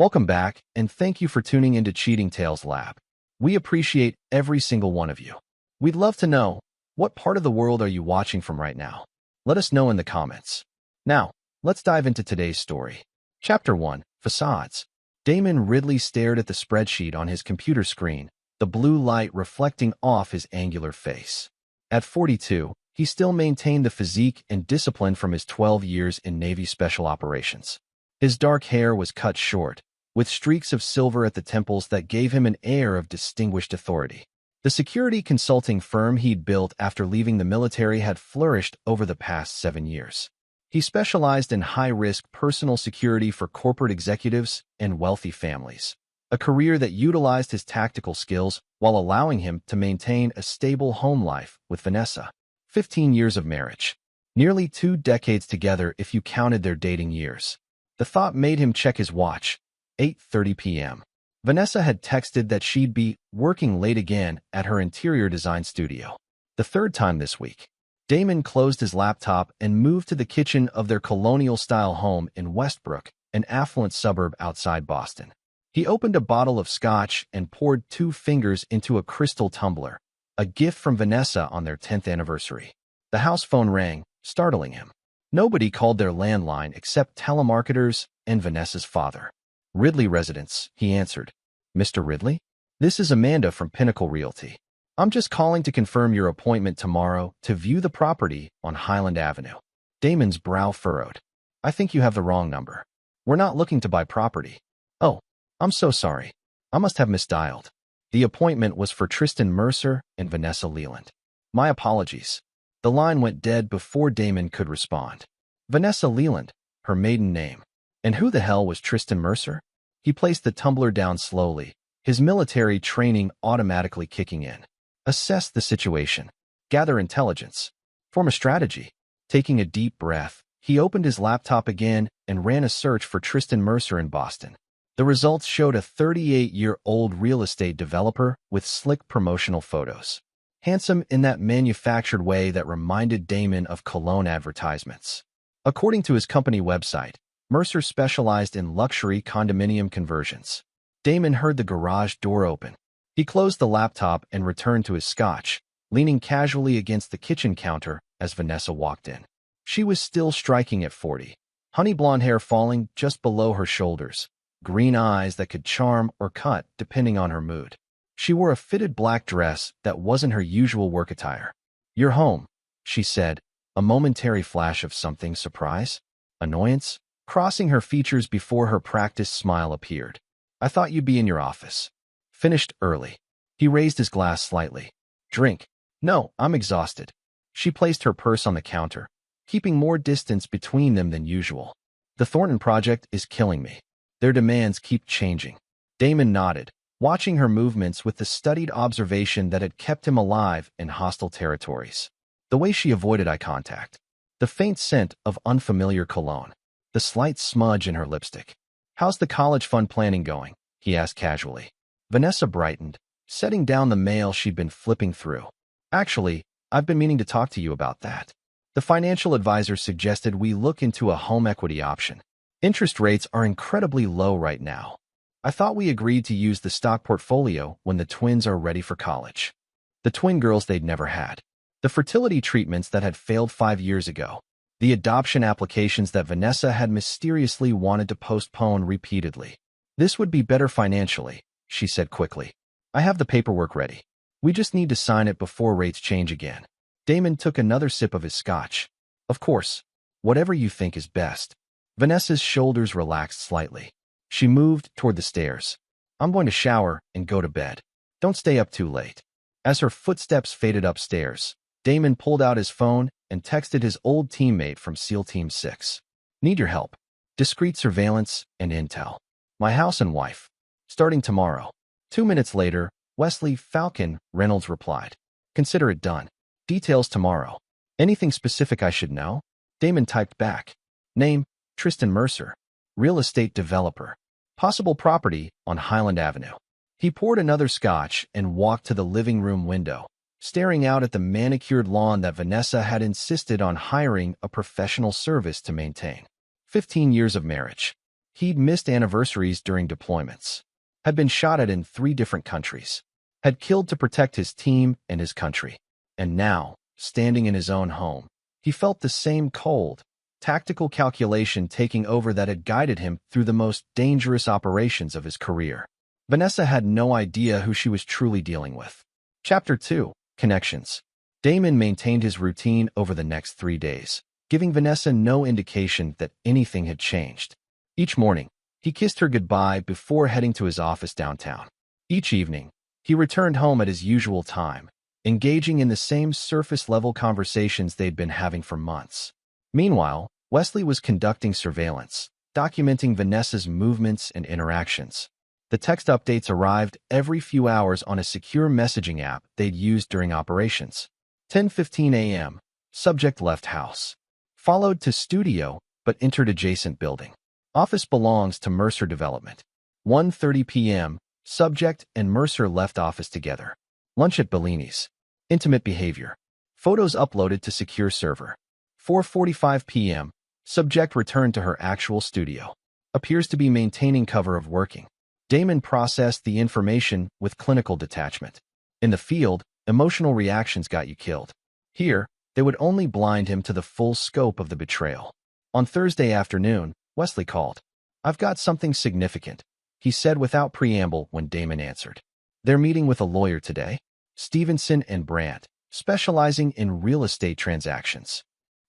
Welcome back, and thank you for tuning into Cheating Tales Lab. We appreciate every single one of you. We'd love to know, what part of the world are you watching from right now? Let us know in the comments. Now, let's dive into today's story. Chapter 1, Facades. Damon Ridley stared at the spreadsheet on his computer screen, the blue light reflecting off his angular face. At 42, he still maintained the physique and discipline from his 12 years in Navy Special Operations. His dark hair was cut short, with streaks of silver at the temples that gave him an air of distinguished authority. The security consulting firm he'd built after leaving the military had flourished over the past 7 years. He specialized in high-risk personal security for corporate executives and wealthy families, a career that utilized his tactical skills while allowing him to maintain a stable home life with Vanessa. 15 years of marriage. Nearly 2 decades together if you counted their dating years. The thought made him check his watch. 8:30 p.m. Vanessa had texted that she'd be working late again at her interior design studio. The third time this week. Damon closed his laptop and moved to the kitchen of their colonial-style home in Westbrook, an affluent suburb outside Boston. He opened a bottle of scotch and poured 2 fingers into a crystal tumbler, a gift from Vanessa on their 10th anniversary. The house phone rang, startling him. Nobody called their landline except telemarketers and Vanessa's father. Ridley residence, he answered. Mr. Ridley? This is Amanda from Pinnacle Realty. I'm just calling to confirm your appointment tomorrow to view the property on Highland Avenue. Damon's brow furrowed. I think you have the wrong number. We're not looking to buy property. Oh, I'm so sorry. I must have misdialed. The appointment was for Tristan Mercer and Vanessa Leland. My apologies. The line went dead before Damon could respond. Vanessa Leland, her maiden name. And who the hell was Tristan Mercer? He placed the tumbler down slowly, his military training automatically kicking in. Assess the situation. Gather intelligence. Form a strategy. Taking a deep breath, he opened his laptop again and ran a search for Tristan Mercer in Boston. The results showed a 38-year-old real estate developer with slick promotional photos. Handsome in that manufactured way that reminded Damon of cologne advertisements. According to his company website, Mercer specialized in luxury condominium conversions. Damon heard the garage door open. He closed the laptop and returned to his scotch, leaning casually against the kitchen counter as Vanessa walked in. She was still striking at 40, honey blonde hair falling just below her shoulders, green eyes that could charm or cut depending on her mood. She wore a fitted black dress that wasn't her usual work attire. You're home, she said, a momentary flash of something surprise, annoyance, crossing her features before her practiced smile appeared. I thought you'd be in your office. Finished early. He raised his glass slightly. Drink. No, I'm exhausted. She placed her purse on the counter, keeping more distance between them than usual. The Thornton project is killing me. Their demands keep changing. Damon nodded, watching her movements with the studied observation that had kept him alive in hostile territories. The way she avoided eye contact. The faint scent of unfamiliar cologne. The slight smudge in her lipstick. How's the college fund planning going? He asked casually. Vanessa brightened, setting down the mail she'd been flipping through. Actually, I've been meaning to talk to you about that. The financial advisor suggested we look into a home equity option. Interest rates are incredibly low right now. I thought we agreed to use the stock portfolio when the twins are ready for college. The twin girls they'd never had. The fertility treatments that had failed 5 years ago. The adoption applications that Vanessa had mysteriously wanted to postpone repeatedly. This would be better financially, she said quickly. I have the paperwork ready. We just need to sign it before rates change again. Damon took another sip of his scotch. Of course, whatever you think is best. Vanessa's shoulders relaxed slightly. She moved toward the stairs. I'm going to shower and go to bed. Don't stay up too late. As her footsteps faded upstairs, Damon pulled out his phone and texted his old teammate from SEAL Team 6. Need your help. Discreet surveillance and intel. My house and wife. Starting tomorrow. 2 minutes later, Wesley Falcon Reynolds replied. Consider it done. Details tomorrow. Anything specific I should know? Damon typed back. Name, Tristan Mercer. Real estate developer. Possible property on Highland Avenue. He poured another scotch and walked to the living room window, staring out at the manicured lawn that Vanessa had insisted on hiring a professional service to maintain. 15 years of marriage. He'd missed anniversaries during deployments, had been shot at in 3 different countries, had killed to protect his team and his country. And now, standing in his own home, he felt the same cold, tactical calculation taking over that had guided him through the most dangerous operations of his career. Vanessa had no idea who she was truly dealing with. Chapter 2. Connections. Damon maintained his routine over the next 3 days, giving Vanessa no indication that anything had changed. Each morning, he kissed her goodbye before heading to his office downtown. Each evening, he returned home at his usual time, engaging in the same surface-level conversations they'd been having for months. Meanwhile, Wesley was conducting surveillance, documenting Vanessa's movements and interactions. The text updates arrived every few hours on a secure messaging app they'd used during operations. 10:15 a.m. Subject left house. Followed to studio, but entered adjacent building. Office belongs to Mercer Development. 1:30 p.m. Subject and Mercer left office together. Lunch at Bellini's. Intimate behavior. Photos uploaded to secure server. 4:45 p.m. Subject returned to her actual studio. Appears to be maintaining cover of working. Damon processed the information with clinical detachment. In the field, emotional reactions got you killed. Here, they would only blind him to the full scope of the betrayal. On Thursday afternoon, Wesley called. "I've got something significant," he said without preamble when Damon answered. "They're meeting with a lawyer today, Stevenson and Brandt, specializing in real estate transactions.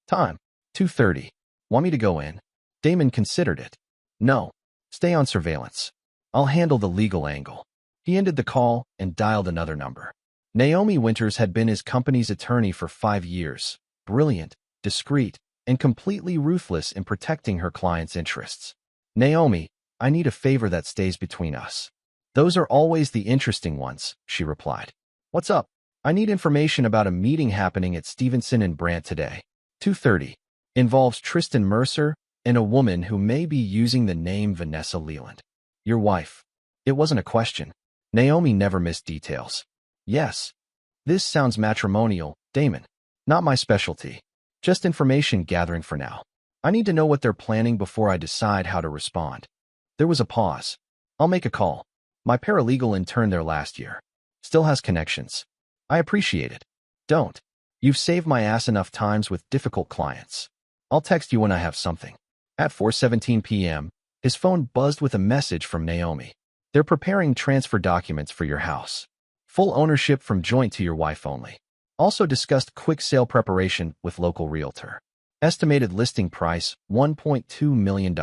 Time, 2:30. Want me to go in?" Damon considered it. "No. Stay on surveillance. I'll handle the legal angle." He ended the call and dialed another number. Naomi Winters had been his company's attorney for 5 years, brilliant, discreet, and completely ruthless in protecting her clients' interests. "Naomi, I need a favor that stays between us." "Those are always the interesting ones," she replied. "What's up?" "I need information about a meeting happening at Stevenson and Brandt today. 2:30. Involves Tristan Mercer and a woman who may be using the name Vanessa Leland. Your wife." It wasn't a question. Naomi never missed details. "Yes. This sounds matrimonial, Damon. Not my specialty. Just information gathering for now. I need to know what they're planning before I decide how to respond." There was a pause. "I'll make a call. My paralegal interned there last year. Still has connections. I appreciate it." "Don't. You've saved my ass enough times with difficult clients. I'll text you when I have something." At 4:17 p.m., his phone buzzed with a message from Naomi. "They're preparing transfer documents for your house. Full ownership from joint to your wife only. Also discussed quick sale preparation with local realtor. Estimated listing price, $1.2 million.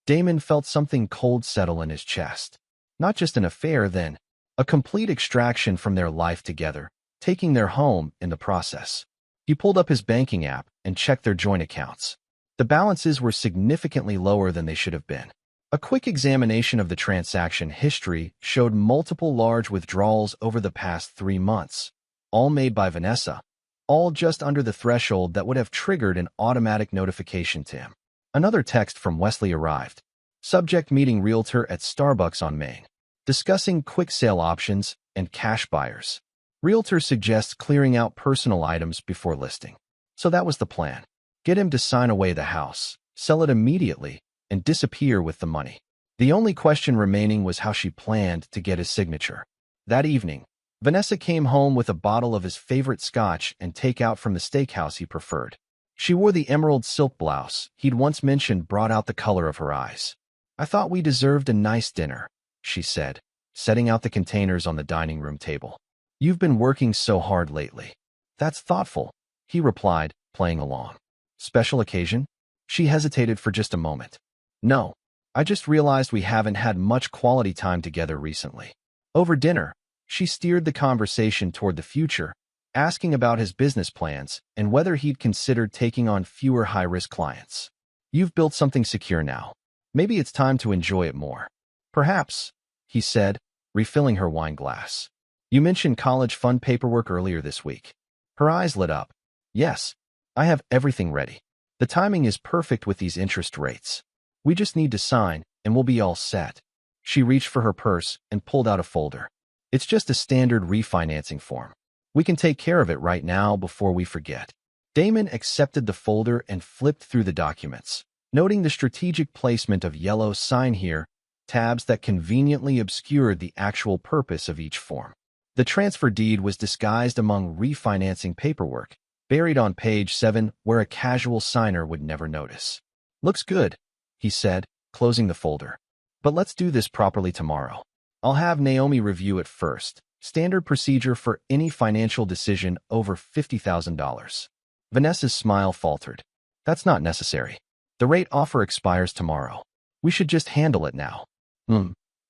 Damon felt something cold settle in his chest. Not just an affair then, a complete extraction from their life together, taking their home in the process. He pulled up his banking app and checked their joint accounts. The balances were significantly lower than they should have been. A quick examination of the transaction history showed multiple large withdrawals over the past 3 months, all made by Vanessa, all just under the threshold that would have triggered an automatic notification to him. Another text from Wesley arrived. Subject meeting realtor at Starbucks on Main. Discussing quick sale options and cash buyers. Realtor suggests clearing out personal items before listing. So that was the plan. Get him to sign away the house, sell it immediately, and disappear with the money. The only question remaining was how she planned to get his signature. That evening, Vanessa came home with a bottle of his favorite scotch and takeout from the steakhouse he preferred. She wore the emerald silk blouse he'd once mentioned brought out the color of her eyes. "I thought we deserved a nice dinner," she said, setting out the containers on the dining room table. "You've been working so hard lately." "That's thoughtful," he replied, playing along. "Special occasion?" She hesitated for just a moment. "No, I just realized we haven't had much quality time together recently." Over dinner, she steered the conversation toward the future, asking about his business plans and whether he'd considered taking on fewer high-risk clients. "You've built something secure now. Maybe it's time to enjoy it more." "Perhaps," he said, refilling her wine glass. "You mentioned college fund paperwork earlier this week." Her eyes lit up. "Yes, I have everything ready. The timing is perfect with these interest rates. We just need to sign, and we'll be all set." She reached for her purse and pulled out a folder. "It's just a standard refinancing form. We can take care of it right now before we forget." Damon accepted the folder and flipped through the documents, Noting the strategic placement of yellow sign here, tabs that conveniently obscured the actual purpose of each form. The transfer deed was disguised among refinancing paperwork, buried on page 7 where a casual signer would never notice. "Looks good," he said, closing the folder. "But let's do this properly tomorrow. I'll have Naomi review it first. Standard procedure for any financial decision over $50,000. Vanessa's smile faltered. "That's not necessary. The rate offer expires tomorrow. We should just handle it now."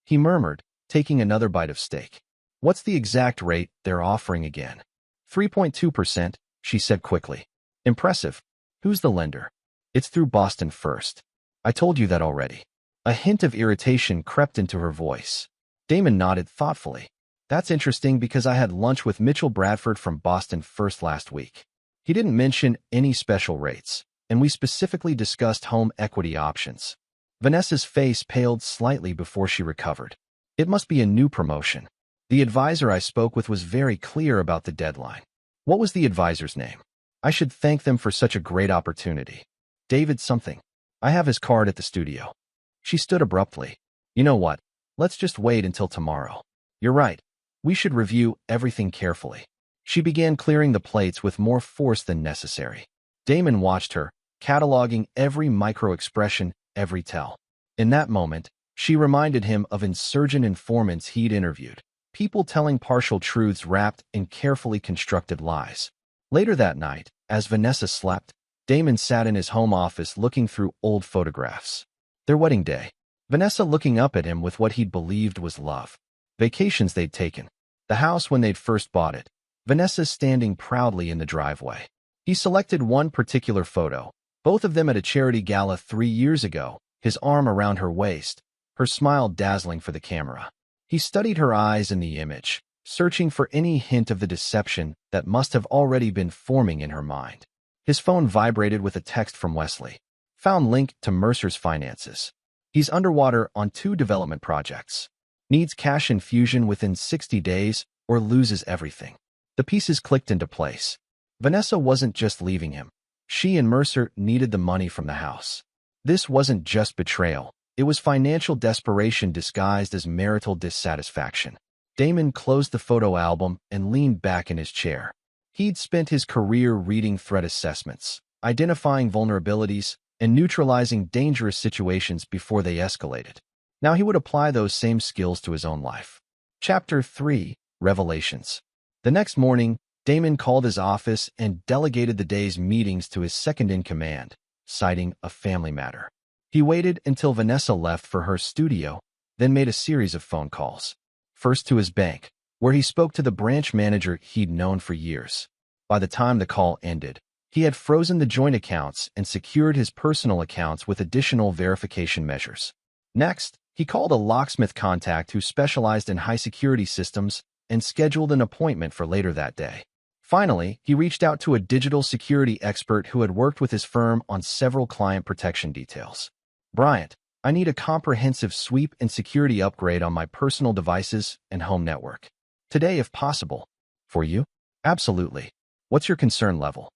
He murmured, taking another bite of steak. "What's the exact rate they're offering again?" 3.2%, she said quickly. "Impressive. Who's the lender?" "It's through Boston First. I told you that already." A hint of irritation crept into her voice. Damon nodded thoughtfully. "That's interesting because I had lunch with Mitchell Bradford from Boston First last week. He didn't mention any special rates, and we specifically discussed home equity options." Vanessa's face paled slightly before she recovered. "It must be a new promotion. The advisor I spoke with was very clear about the deadline." "What was the advisor's name? I should thank them for such a great opportunity." "David something. I have his card at the studio." She stood abruptly. "You know what? Let's just wait until tomorrow. You're right. We should review everything carefully." She began clearing the plates with more force than necessary. Damon watched her, cataloging every micro-expression, every tell. In that moment, she reminded him of insurgent informants he'd interviewed, people telling partial truths wrapped in carefully constructed lies. Later that night, as Vanessa slept, Damon sat in his home office looking through old photographs. Their wedding day. Vanessa looking up at him with what he'd believed was love. Vacations they'd taken. The house when they'd first bought it. Vanessa standing proudly in the driveway. He selected one particular photo, both of them at a charity gala 3 years ago, his arm around her waist, her smile dazzling for the camera. He studied her eyes in the image, searching for any hint of the deception that must have already been forming in her mind. His phone vibrated with a text from Wesley. "Found link to Mercer's finances. He's underwater on 2 development projects. Needs cash infusion within 60 days or loses everything." The pieces clicked into place. Vanessa wasn't just leaving him. She and Mercer needed the money from the house. This wasn't just betrayal. It was financial desperation disguised as marital dissatisfaction. Damon closed the photo album and leaned back in his chair. He'd spent his career reading threat assessments, identifying vulnerabilities, and neutralizing dangerous situations before they escalated. Now he would apply those same skills to his own life. Chapter 3: Revelations. The next morning, Damon called his office and delegated the day's meetings to his second-in-command, citing a family matter. He waited until Vanessa left for her studio, then made a series of phone calls. First to his bank, where he spoke to the branch manager he'd known for years. By the time the call ended, he had frozen the joint accounts and secured his personal accounts with additional verification measures. Next, he called a locksmith contact who specialized in high-security systems and scheduled an appointment for later that day. Finally, he reached out to a digital security expert who had worked with his firm on several client protection details. "Bryant, I need a comprehensive sweep and security upgrade on my personal devices and home network. Today, if possible." "For you?" "Absolutely. What's your concern level?"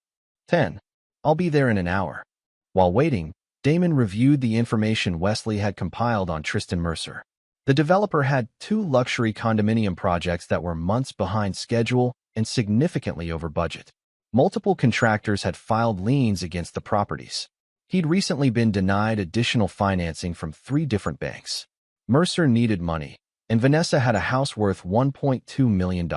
10. "I'll be there in an hour." While waiting, Damon reviewed the information Wesley had compiled on Tristan Mercer. The developer had 2 luxury condominium projects that were months behind schedule and significantly over budget. Multiple contractors had filed liens against the properties. He'd recently been denied additional financing from 3 different banks. Mercer needed money, and Vanessa had a house worth $1.2 million.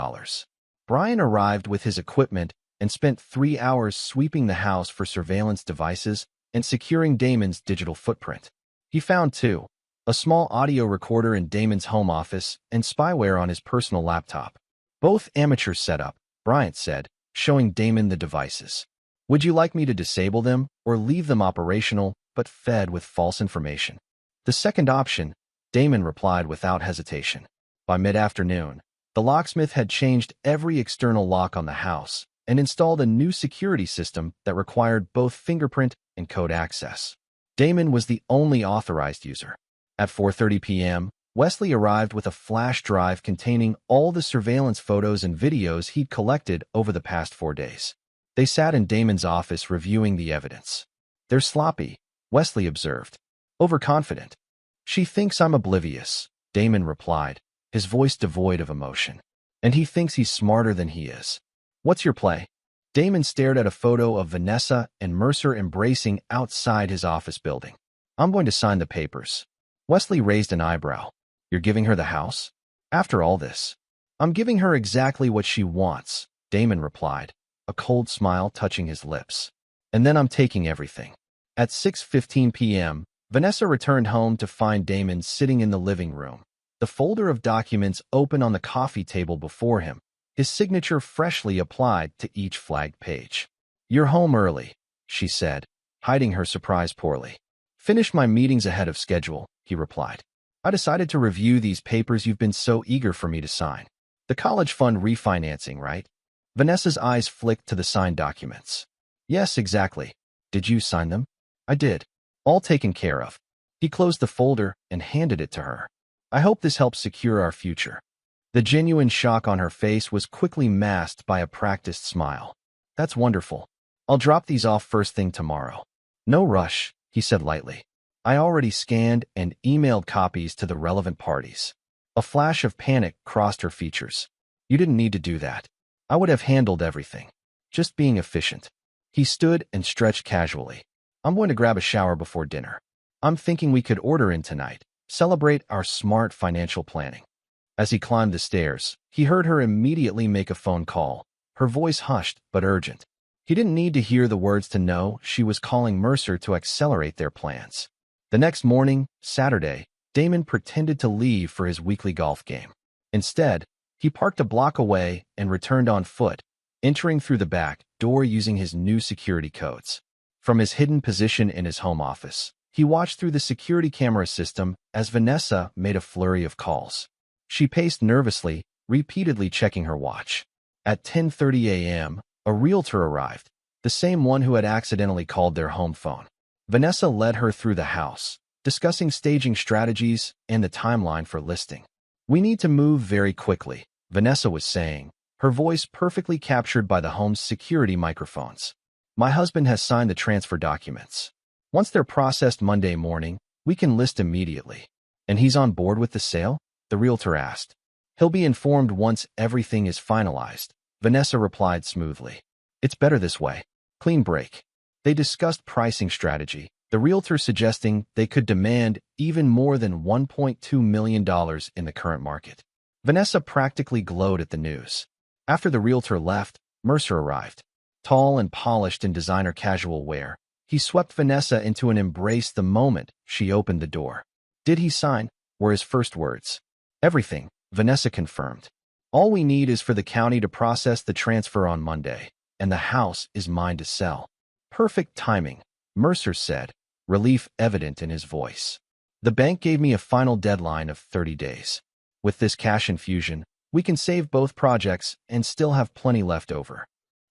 Brian arrived with his equipment and spent 3 hours sweeping the house for surveillance devices and securing Damon's digital footprint. He found 2, a small audio recorder in Damon's home office and spyware on his personal laptop. "Both amateur setup," Bryant said, showing Damon the devices. "Would you like me to disable them or leave them operational but fed with false information?" "The second option," Damon replied without hesitation. By mid-afternoon, the locksmith had changed every external lock on the house and installed a new security system that required both fingerprint and code access. Damon was the only authorized user. At 4:30 p.m., Wesley arrived with a flash drive containing all the surveillance photos and videos he'd collected over the past 4 days. They sat in Damon's office reviewing the evidence. "They're sloppy," Wesley observed. Overconfident. She thinks I'm oblivious, Damon replied, his voice devoid of emotion. And he thinks he's smarter than he is. What's your play? Damon stared at a photo of Vanessa and Mercer embracing outside his office building. I'm going to sign the papers. Wesley raised an eyebrow. You're giving her the house? After all this? I'm giving her exactly what she wants, Damon replied, a cold smile touching his lips. And then I'm taking everything. At 6:15 p.m., Vanessa returned home to find Damon sitting in the living room, the folder of documents open on the coffee table before him, his signature freshly applied to each flagged page. You're home early, she said, hiding her surprise poorly. Finished my meetings ahead of schedule, he replied. I decided to review these papers you've been so eager for me to sign. The college fund refinancing, right? Vanessa's eyes flicked to the signed documents. Yes, exactly. Did you sign them? I did. All taken care of. He closed the folder and handed it to her. I hope this helps secure our future. The genuine shock on her face was quickly masked by a practiced smile. That's wonderful. I'll drop these off first thing tomorrow. No rush, he said lightly. I already scanned and emailed copies to the relevant parties. A flash of panic crossed her features. You didn't need to do that. I would have handled everything. Just being efficient. He stood and stretched casually. I'm going to grab a shower before dinner. I'm thinking we could order in tonight, celebrate our smart financial planning. As he climbed the stairs, he heard her immediately make a phone call, her voice hushed but urgent. He didn't need to hear the words to know she was calling Mercer to accelerate their plans. The next morning, Saturday, Damon pretended to leave for his weekly golf game. Instead, he parked a block away and returned on foot, entering through the back door using his new security codes. From his hidden position in his home office, he watched through the security camera system as Vanessa made a flurry of calls. She paced nervously, repeatedly checking her watch. At 10:30 a.m., a realtor arrived, the same one who had accidentally called their home phone. Vanessa led her through the house, discussing staging strategies and the timeline for listing. We need to move very quickly, Vanessa was saying, her voice perfectly captured by the home's security microphones. My husband has signed the transfer documents. Once they're processed Monday morning, we can list immediately. And he's on board with the sale? The realtor asked. He'll be informed once everything is finalized, Vanessa replied smoothly. It's better this way. Clean break. They discussed pricing strategy, the realtor suggesting they could demand even more than $1.2 million in the current market. Vanessa practically glowed at the news. After the realtor left, Mercer arrived. Tall and polished in designer casual wear, he swept Vanessa into an embrace the moment she opened the door. Did he sign? Were his first words. Everything, Vanessa confirmed. All we need is for the county to process the transfer on Monday, and the house is mine to sell. Perfect timing, Mercer said, relief evident in his voice. The bank gave me a final deadline of 30 days. With this cash infusion, we can save both projects and still have plenty left over.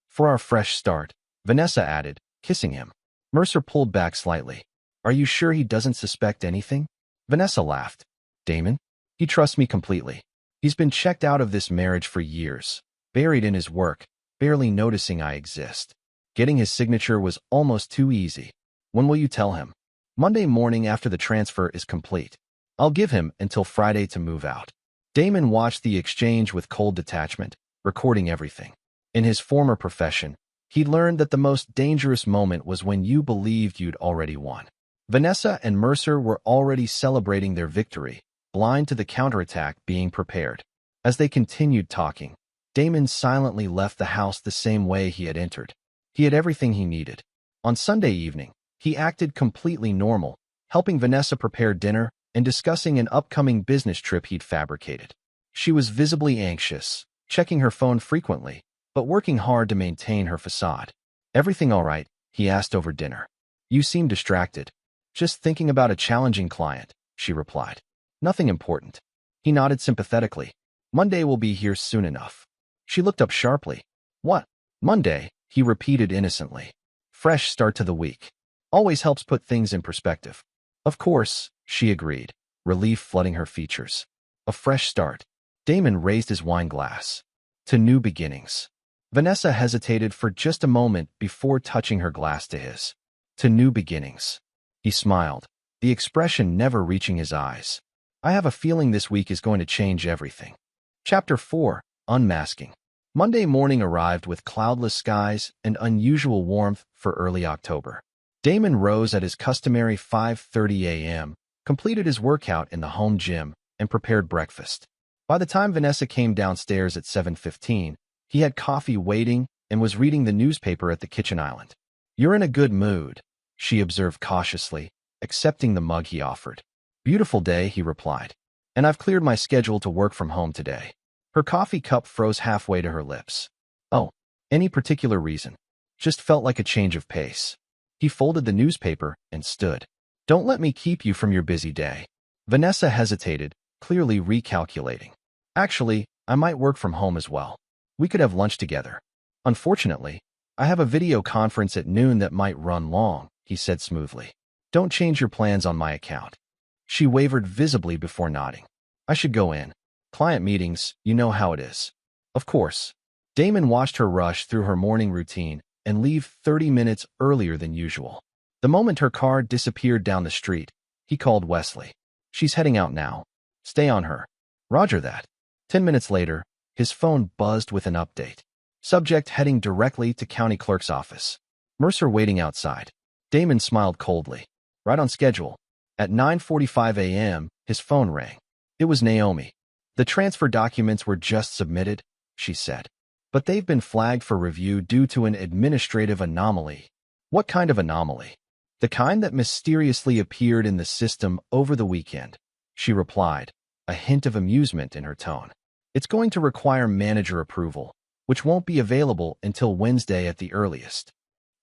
For our fresh start, Vanessa added, kissing him. Mercer pulled back slightly. Are you sure he doesn't suspect anything? Vanessa laughed. Damon? He trusts me completely. He's been checked out of this marriage for years, buried in his work, barely noticing I exist. Getting his signature was almost too easy. When will you tell him? Monday morning after the transfer is complete. I'll give him until Friday to move out. Damon watched the exchange with cold detachment, recording everything. In his former profession, he learned that the most dangerous moment was when you believed you'd already won. Vanessa and Mercer were already celebrating their victory, blind to the counterattack being prepared. As they continued talking, Damon silently left the house the same way he had entered. He had everything he needed. On Sunday evening, he acted completely normal, helping Vanessa prepare dinner and discussing an upcoming business trip he'd fabricated. She was visibly anxious, checking her phone frequently, but working hard to maintain her facade. Everything all right? He asked over dinner. You seem distracted. Just thinking about a challenging client, she replied. Nothing important. He nodded sympathetically. Monday will be here soon enough. She looked up sharply. What? Monday, he repeated innocently. Fresh start to the week. Always helps put things in perspective. Of course, she agreed, relief flooding her features. A fresh start. Damon raised his wine glass. To new beginnings. Vanessa hesitated for just a moment before touching her glass to his. To new beginnings. He smiled, the expression never reaching his eyes. I have a feeling this week is going to change everything. Chapter 4. Unmasking. Monday morning arrived with cloudless skies and unusual warmth for early October. Damon rose at his customary 5:30 a.m., completed his workout in the home gym, and prepared breakfast. By the time Vanessa came downstairs at 7:15, he had coffee waiting and was reading the newspaper at the kitchen island. "You're in a good mood," she observed cautiously, accepting the mug he offered. "Beautiful day," he replied. "And I've cleared my schedule to work from home today." Her coffee cup froze halfway to her lips. "Oh, any particular reason?" "Just felt like a change of pace." He folded the newspaper and stood. "Don't let me keep you from your busy day." Vanessa hesitated, clearly recalculating. "Actually, I might work from home as well. We could have lunch together." "Unfortunately, I have a video conference at noon that might run long," he said smoothly. "Don't change your plans on my account." She wavered visibly before nodding. "I should go in. Client meetings, you know how it is." "Of course." Damon watched her rush through her morning routine and leave 30 minutes earlier than usual. The moment her car disappeared down the street, he called Wesley. "She's heading out now. Stay on her." "Roger that." 10 minutes later, his phone buzzed with an update. Subject heading directly to county clerk's office. Mercer waiting outside. Damon smiled coldly. "Right on schedule." At 9:45 a.m., his phone rang. It was Naomi. "The transfer documents were just submitted," she said. "But they've been flagged for review due to an administrative anomaly." "What kind of anomaly?" "The kind that mysteriously appeared in the system over the weekend," she replied, a hint of amusement in her tone. "It's going to require manager approval, which won't be available until Wednesday at the earliest."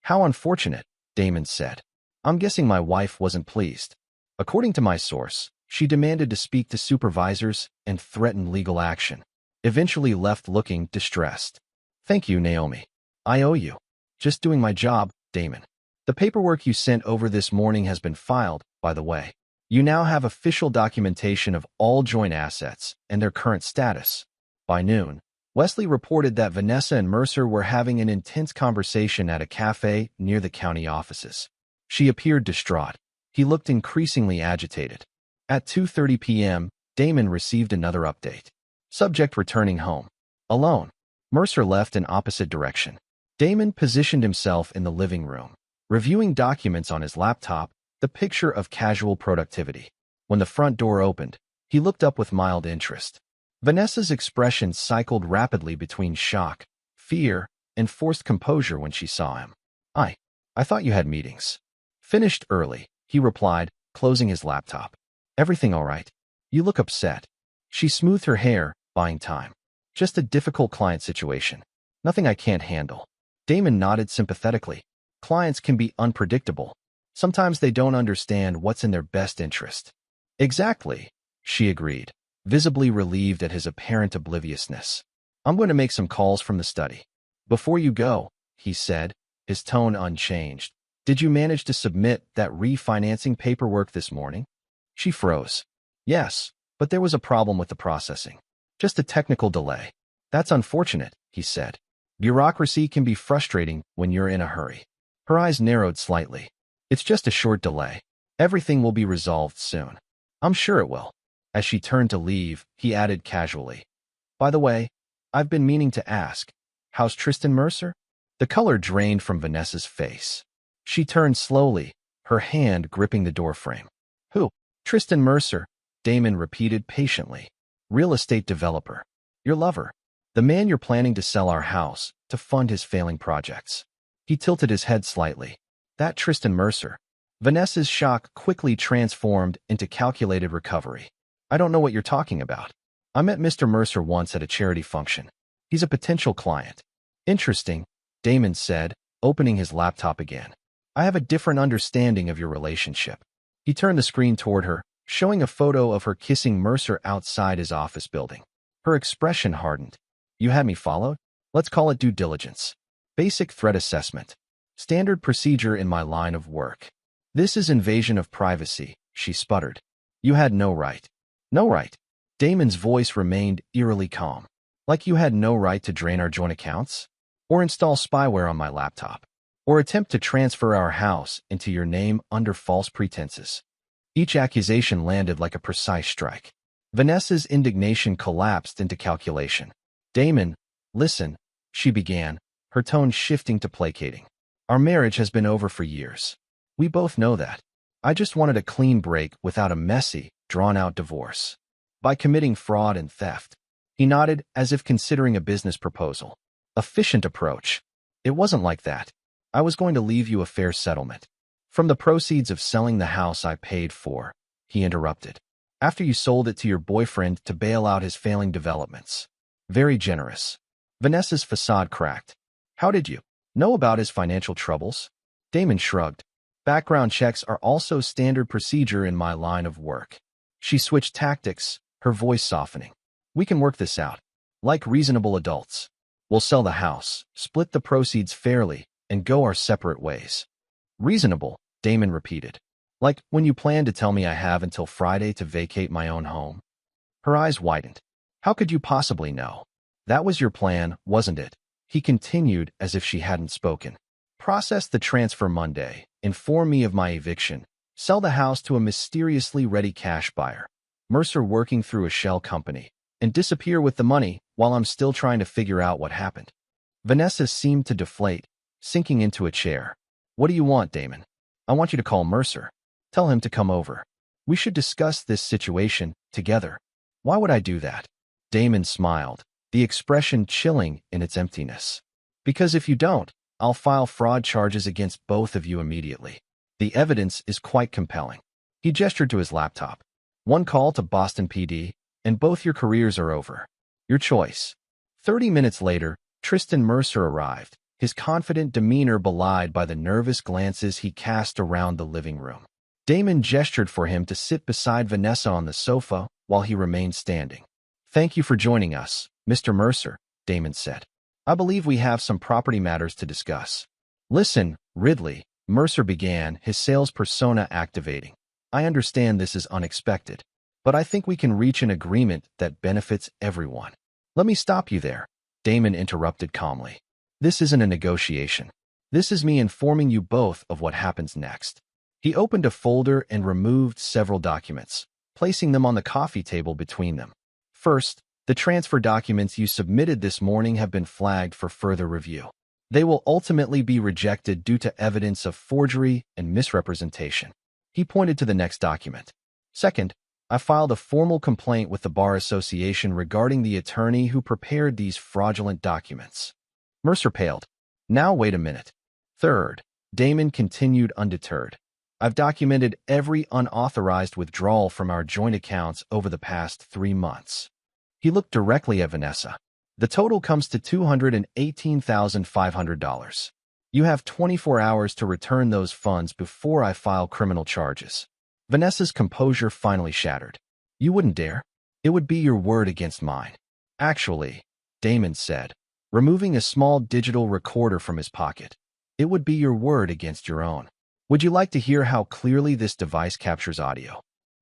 "How unfortunate," Damon said. "I'm guessing my wife wasn't pleased." "According to my source, she demanded to speak to supervisors and threatened legal action. Eventually left looking distressed." "Thank you, Naomi. I owe you." "Just doing my job, Damon." "The paperwork you sent over this morning has been filed, by the way. You now have official documentation of all joint assets and their current status." By noon, Wesley reported that Vanessa and Mercer were having an intense conversation at a cafe near the county offices. She appeared distraught. He looked increasingly agitated. At 2:30 p.m., Damon received another update. Subject returning home. Alone. Mercer left in opposite direction. Damon positioned himself in the living room, reviewing documents on his laptop, the picture of casual productivity. When the front door opened, he looked up with mild interest. Vanessa's expression cycled rapidly between shock, fear, and forced composure when she saw him. I thought you had meetings." "Finished early," he replied, closing his laptop. "Everything all right? You look upset." She smoothed her hair, buying time. "Just a difficult client situation. Nothing I can't handle." Damon nodded sympathetically. "Clients can be unpredictable. Sometimes they don't understand what's in their best interest." "Exactly," she agreed, visibly relieved at his apparent obliviousness. "I'm going to make some calls from the study." "Before you go," he said, his tone unchanged, "did you manage to submit that refinancing paperwork this morning?" She froze. "Yes, but there was a problem with the processing. Just a technical delay." "That's unfortunate," he said. "Bureaucracy can be frustrating when you're in a hurry." Her eyes narrowed slightly. "It's just a short delay. Everything will be resolved soon." "I'm sure it will." As she turned to leave, he added casually, "By the way, I've been meaning to ask, how's Tristan Mercer?" The color drained from Vanessa's face. She turned slowly, her hand gripping the doorframe. "Who?" "Tristan Mercer," Damon repeated patiently. "Real estate developer. Your lover. The man you're planning to sell our house to fund his failing projects." He tilted his head slightly. "That Tristan Mercer." Vanessa's shock quickly transformed into calculated recovery. "I don't know what you're talking about. I met Mr. Mercer once at a charity function. He's a potential client." "Interesting," Damon said, opening his laptop again. "I have a different understanding of your relationship." He turned the screen toward her, showing a photo of her kissing Mercer outside his office building. Her expression hardened. "You had me followed? Let's call it due diligence. Basic threat assessment. Standard procedure in my line of work." "This is invasion of privacy," she sputtered. "You had no right." "No right?" Damon's voice remained eerily calm. "Like you had no right to drain our joint accounts? Or install spyware on my laptop?" or attempt to transfer our house into your name under false pretenses. Each accusation landed like a precise strike. Vanessa's indignation collapsed into calculation. Damon, listen, she began, her tone shifting to placating. Our marriage has been over for years. We both know that. I just wanted a clean break without a messy, drawn-out divorce. By committing fraud and theft. He nodded as if considering a business proposal. Efficient approach. It wasn't like that. I was going to leave you a fair settlement. From the proceeds of selling the house I paid for, he interrupted. After you sold it to your boyfriend to bail out his failing developments. Very generous. Vanessa's facade cracked. How did you know about his financial troubles? Damon shrugged. Background checks are also standard procedure in my line of work. She switched tactics, her voice softening. We can work this out. Like reasonable adults. We'll sell the house, split the proceeds fairly, and go our separate ways. Reasonable, Damon repeated. Like when you plan to tell me I have until Friday to vacate my own home? Her eyes widened. How could you possibly know? That was your plan, wasn't it? He continued as if she hadn't spoken. Process the transfer Monday, inform me of my eviction, sell the house to a mysteriously ready cash buyer, Mercer working through a shell company, and disappear with the money while I'm still trying to figure out what happened. Vanessa seemed to deflate, sinking into a chair. What do you want, Damon? I want you to call Mercer. Tell him to come over. We should discuss this situation together. Why would I do that? Damon smiled, the expression chilling in its emptiness. Because if you don't, I'll file fraud charges against both of you immediately. The evidence is quite compelling. He gestured to his laptop. One call to Boston PD, and both your careers are over. Your choice. 30 minutes later, Tristan Mercer arrived, his confident demeanor belied by the nervous glances he cast around the living room. Damon gestured for him to sit beside Vanessa on the sofa while he remained standing. Thank you for joining us, Mr. Mercer, Damon said. I believe we have some property matters to discuss. Listen, Ridley, Mercer began, his sales persona activating. I understand this is unexpected, but I think we can reach an agreement that benefits everyone. Let me stop you there, Damon interrupted calmly. This isn't a negotiation. This is me informing you both of what happens next. He opened a folder and removed several documents, placing them on the coffee table between them. First, the transfer documents you submitted this morning have been flagged for further review. They will ultimately be rejected due to evidence of forgery and misrepresentation. He pointed to the next document. Second, I filed a formal complaint with the Bar Association regarding the attorney who prepared these fraudulent documents. Mercer paled. Now wait a minute. Third, Damon continued undeterred. I've documented every unauthorized withdrawal from our joint accounts over the past 3 months. He looked directly at Vanessa. The total comes to $218,500. You have 24 hours to return those funds before I file criminal charges. Vanessa's composure finally shattered. You wouldn't dare? It would be your word against mine. Actually, Damon said, removing a small digital recorder from his pocket. It would be your word against your own. Would you like to hear how clearly this device captures audio?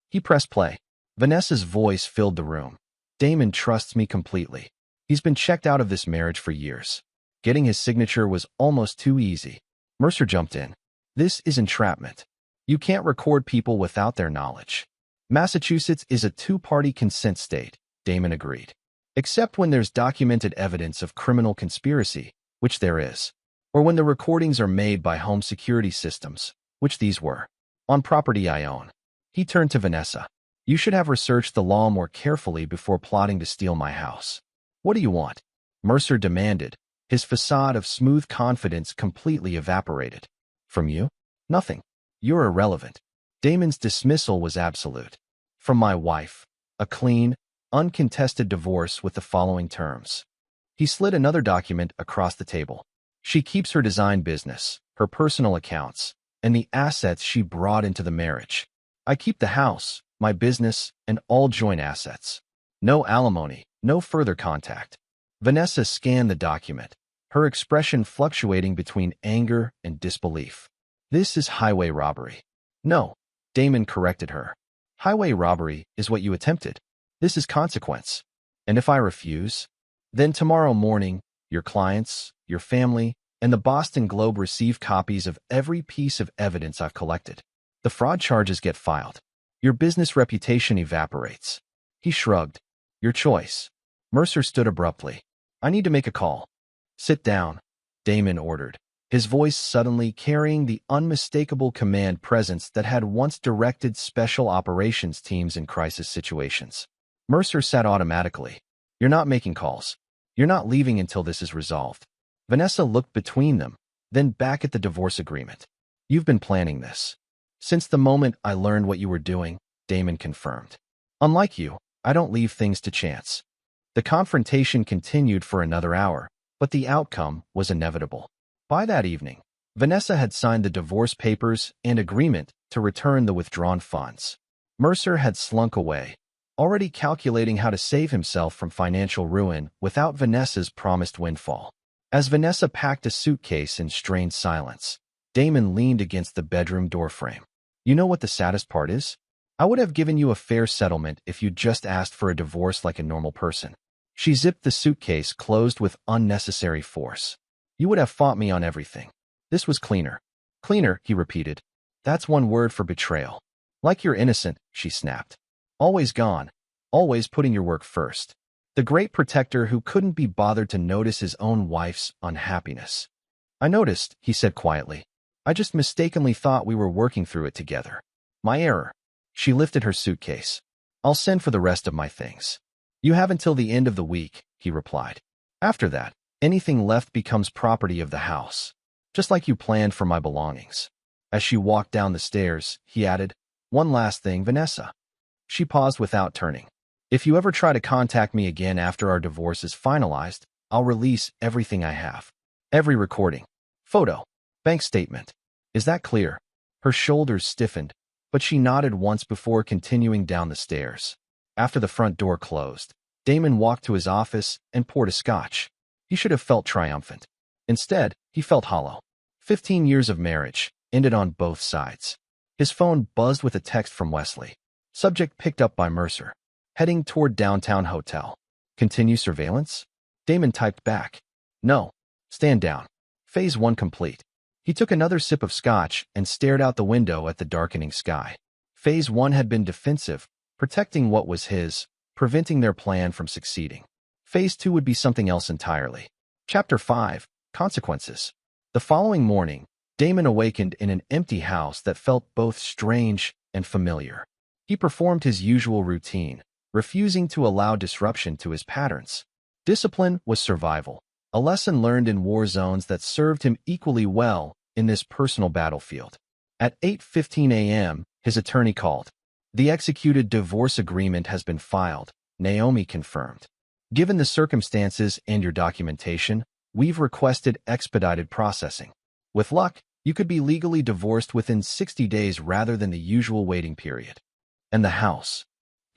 He pressed play. Vanessa's voice filled the room. Damon trusts me completely. He's been checked out of this marriage for years. Getting his signature was almost too easy. Mercer jumped in. This is entrapment. You can't record people without their knowledge. Massachusetts is a two-party consent state, Damon agreed. Except when there's documented evidence of criminal conspiracy, which there is. Or when the recordings are made by home security systems, which these were. On property I own. He turned to Vanessa. You should have researched the law more carefully before plotting to steal my house. What do you want? Mercer demanded, his facade of smooth confidence completely evaporated. From you? Nothing. You're irrelevant. Damon's dismissal was absolute. From my wife. A clean, uncontested divorce with the following terms. He slid another document across the table. She keeps her design business, her personal accounts, and the assets she brought into the marriage. I keep the house, my business, and all joint assets. No alimony, no further contact. Vanessa scanned the document, her expression fluctuating between anger and disbelief. This is highway robbery. No, Damon corrected her. Highway robbery is what you attempted. This is consequence. And if I refuse, then tomorrow morning, your clients, your family, and the Boston Globe received copies of every piece of evidence I've collected. The fraud charges get filed. Your business reputation evaporates." He shrugged. "Your choice." Mercer stood abruptly. "I need to make a call." "Sit down," Damon ordered, his voice suddenly carrying the unmistakable command presence that had once directed special operations teams in crisis situations. Mercer sat automatically. "You're not making calls. You're not leaving until this is resolved." Vanessa looked between them, then back at the divorce agreement. "You've been planning this." "Since the moment I learned what you were doing," Damon confirmed. "Unlike you, I don't leave things to chance." The confrontation continued for another hour, but the outcome was inevitable. By that evening, Vanessa had signed the divorce papers and agreement to return the withdrawn funds. Mercer had slunk away, already calculating how to save himself from financial ruin without Vanessa's promised windfall. As Vanessa packed a suitcase in strained silence, Damon leaned against the bedroom doorframe. "You know what the saddest part is? I would have given you a fair settlement if you'd just asked for a divorce like a normal person." She zipped the suitcase closed with unnecessary force. "You would have fought me on everything. This was cleaner." "Cleaner," he repeated. "That's one word for betrayal." "Like you're innocent," she snapped. "Always gone. Always putting your work first." The great protector who couldn't be bothered to notice his own wife's unhappiness. "I noticed," he said quietly. "I just mistakenly thought we were working through it together. My error." She lifted her suitcase. "I'll send for the rest of my things." "You have until the end of the week," he replied. "After that, anything left becomes property of the house, just like you planned for my belongings." As she walked down the stairs, he added, "One last thing, Vanessa." She paused without turning. "If you ever try to contact me again after our divorce is finalized, I'll release everything I have. Every recording, photo, bank statement. Is that clear?" Her shoulders stiffened, but she nodded once before continuing down the stairs. After the front door closed, Damon walked to his office and poured a scotch. He should have felt triumphant. Instead, he felt hollow. 15 years of marriage, ended on both sides. His phone buzzed with a text from Wesley. Subject picked up by Mercer. "Heading toward downtown hotel. Continue surveillance?" Damon typed back. "No. Stand down. Phase 1 complete." He took another sip of scotch and stared out the window at the darkening sky. Phase 1 had been defensive, protecting what was his, preventing their plan from succeeding. Phase 2 would be something else entirely. Chapter 5. Consequences. The following morning, Damon awakened in an empty house that felt both strange and familiar. He performed his usual routine, refusing to allow disruption to his patterns. Discipline was survival, a lesson learned in war zones that served him equally well in this personal battlefield. At 8:15 a.m., his attorney called. "The executed divorce agreement has been filed," Naomi confirmed. "Given the circumstances and your documentation, we've requested expedited processing. With luck, you could be legally divorced within 60 days rather than the usual waiting period." And the house.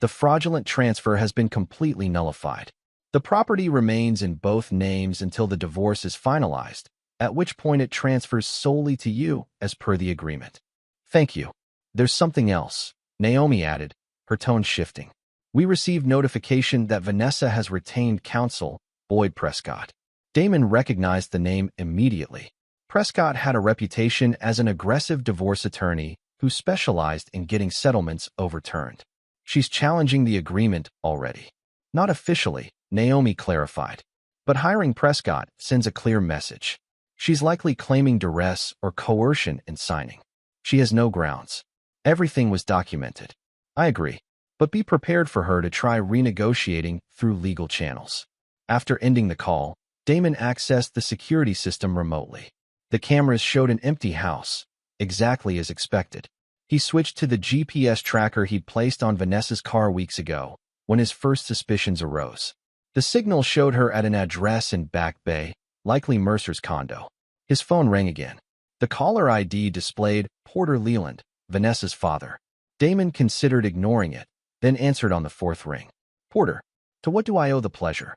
The fraudulent transfer has been completely nullified. The property remains in both names until the divorce is finalized, at which point it transfers solely to you as per the agreement. "Thank you. There's something else," Naomi added, her tone shifting. "We received notification that Vanessa has retained counsel, Boyd Prescott." Damon recognized the name immediately. Prescott had a reputation as an aggressive divorce attorney who specialized in getting settlements overturned. "She's challenging the agreement already." "Not officially," Naomi clarified. "But hiring Prescott sends a clear message. She's likely claiming duress or coercion in signing. She has no grounds. Everything was documented." "I agree. But be prepared for her to try renegotiating through legal channels." After ending the call, Damon accessed the security system remotely. The cameras showed an empty house, exactly as expected. He switched to the GPS tracker he'd placed on Vanessa's car weeks ago, when his first suspicions arose. The signal showed her at an address in Back Bay, likely Mercer's condo. His phone rang again. The caller ID displayed Porter Leland, Vanessa's father. Damon considered ignoring it, then answered on the fourth ring. "Porter, to what do I owe the pleasure?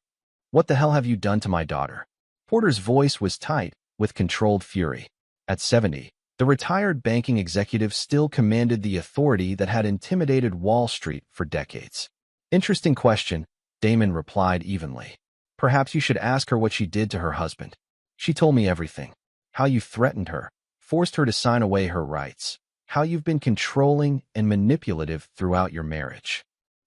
What the hell have you done to my daughter?" Porter's voice was tight, with controlled fury. At 70, the retired banking executive still commanded the authority that had intimidated Wall Street for decades. "Interesting question," Damon replied evenly. "Perhaps you should ask her what she did to her husband." She told me everything. How you threatened her, forced her to sign away her rights, how you've been controlling and manipulative throughout your marriage.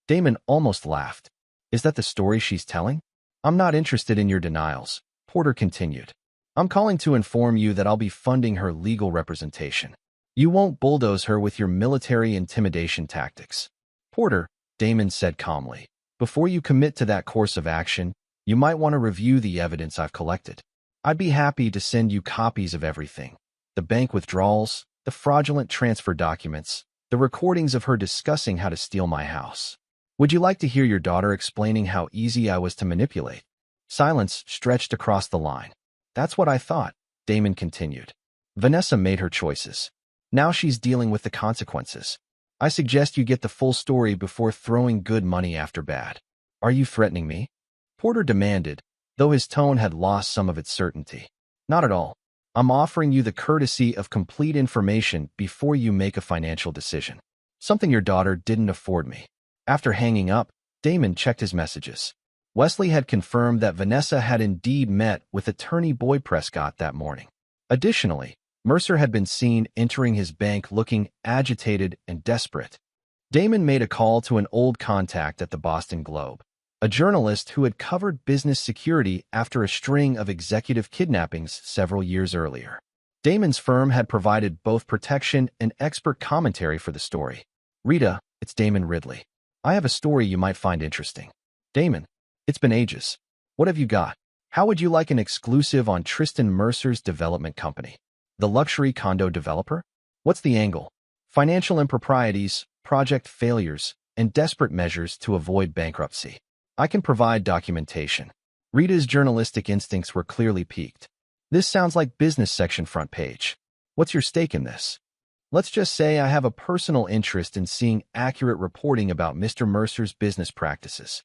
Damon almost laughed. Is that the story she's telling? I'm not interested in your denials, Porter continued. I'm calling to inform you that I'll be funding her legal representation. You won't bulldoze her with your military intimidation tactics. Porter, Damon said calmly, before you commit to that course of action, you might want to review the evidence I've collected. I'd be happy to send you copies of everything. The bank withdrawals, the fraudulent transfer documents, the recordings of her discussing how to steal my house. Would you like to hear your daughter explaining how easy I was to manipulate? Silence stretched across the line. That's what I thought, Damon continued. Vanessa made her choices. Now she's dealing with the consequences. I suggest you get the full story before throwing good money after bad. Are you threatening me? Porter demanded, though his tone had lost some of its certainty. Not at all. I'm offering you the courtesy of complete information before you make a financial decision. Something your daughter didn't afford me. After hanging up, Damon checked his messages. Wesley had confirmed that Vanessa had indeed met with attorney Boyd Prescott that morning. Additionally, Mercer had been seen entering his bank looking agitated and desperate. Damon made a call to an old contact at the Boston Globe, a journalist who had covered business security after a string of executive kidnappings several years earlier. Damon's firm had provided both protection and expert commentary for the story. Rita, it's Damon Ridley. I have a story you might find interesting. Damon, it's been ages. What have you got? How would you like an exclusive on Tristan Mercer's development company? The luxury condo developer? What's the angle? Financial improprieties, project failures, and desperate measures to avoid bankruptcy. I can provide documentation. Rita's journalistic instincts were clearly piqued. This sounds like business section front page. What's your stake in this? Let's just say I have a personal interest in seeing accurate reporting about Mr. Mercer's business practices.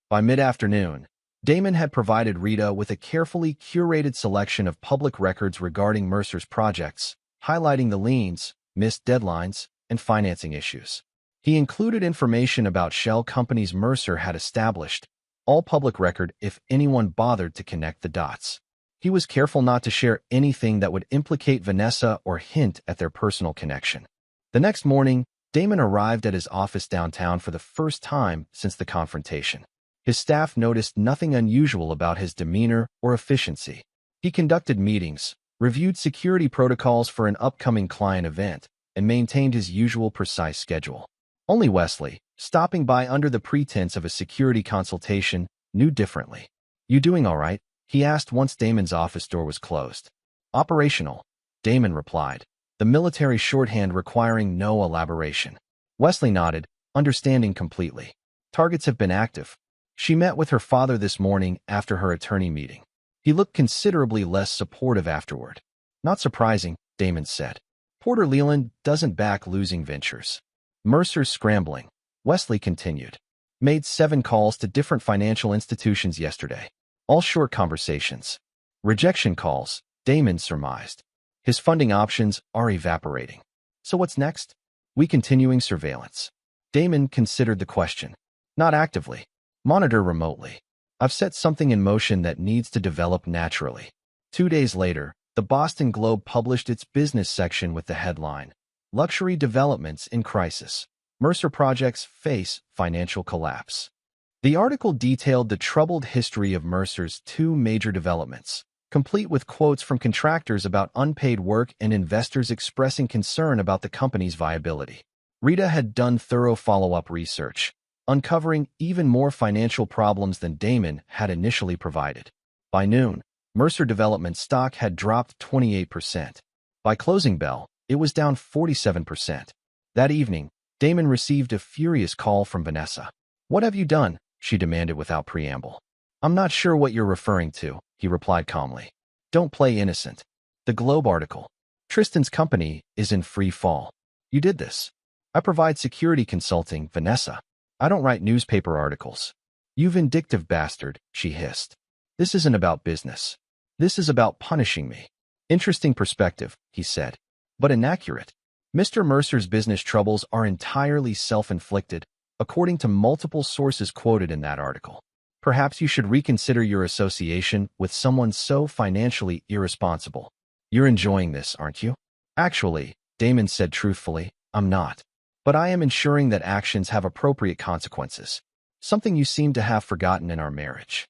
By mid-afternoon, Damon had provided Rita with a carefully curated selection of public records regarding Mercer's projects, highlighting the liens, missed deadlines, and financing issues. He included information about shell companies Mercer had established, all public record if anyone bothered to connect the dots. He was careful not to share anything that would implicate Vanessa or hint at their personal connection. The next morning, Damon arrived at his office downtown for the first time since the confrontation. His staff noticed nothing unusual about his demeanor or efficiency. He conducted meetings, reviewed security protocols for an upcoming client event, and maintained his usual precise schedule. Only Wesley, stopping by under the pretense of a security consultation, knew differently. You doing all right? He asked once Damon's office door was closed. Operational, Damon replied, the military shorthand requiring no elaboration. Wesley nodded, understanding completely. Targets have been active. She met with her father this morning after her attorney meeting. He looked considerably less supportive afterward. Not surprising, Damon said. Porter Leland doesn't back losing ventures. Mercer's scrambling, Wesley continued. Made 7 calls to different financial institutions yesterday. All short conversations. Rejection calls, Damon surmised. His funding options are evaporating. So what's next? We continuing surveillance. Damon considered the question. Not actively. Monitor remotely. I've set something in motion that needs to develop naturally. 2 days later, the Boston Globe published its business section with the headline, Luxury Developments in Crisis. Mercer Projects Face Financial Collapse. The article detailed the troubled history of Mercer's 2 major developments, complete with quotes from contractors about unpaid work and investors expressing concern about the company's viability. Rita had done thorough follow-up research, uncovering even more financial problems than Damon had initially provided. By noon, Mercer Development stock had dropped 28%. By closing bell, it was down 47%. That evening, Damon received a furious call from Vanessa. What have you done? She demanded without preamble. I'm not sure what you're referring to, he replied calmly. Don't play innocent. The Globe article. Tristan's company is in free fall. You did this. I provide security consulting, Vanessa. I don't write newspaper articles. You vindictive bastard, she hissed. This isn't about business. This is about punishing me. Interesting perspective, he said, but inaccurate. Mr. Mercer's business troubles are entirely self-inflicted, according to multiple sources quoted in that article. Perhaps you should reconsider your association with someone so financially irresponsible. You're enjoying this, aren't you? Actually, Damon said truthfully, I'm not. But I am ensuring that actions have appropriate consequences. Something you seem to have forgotten in our marriage.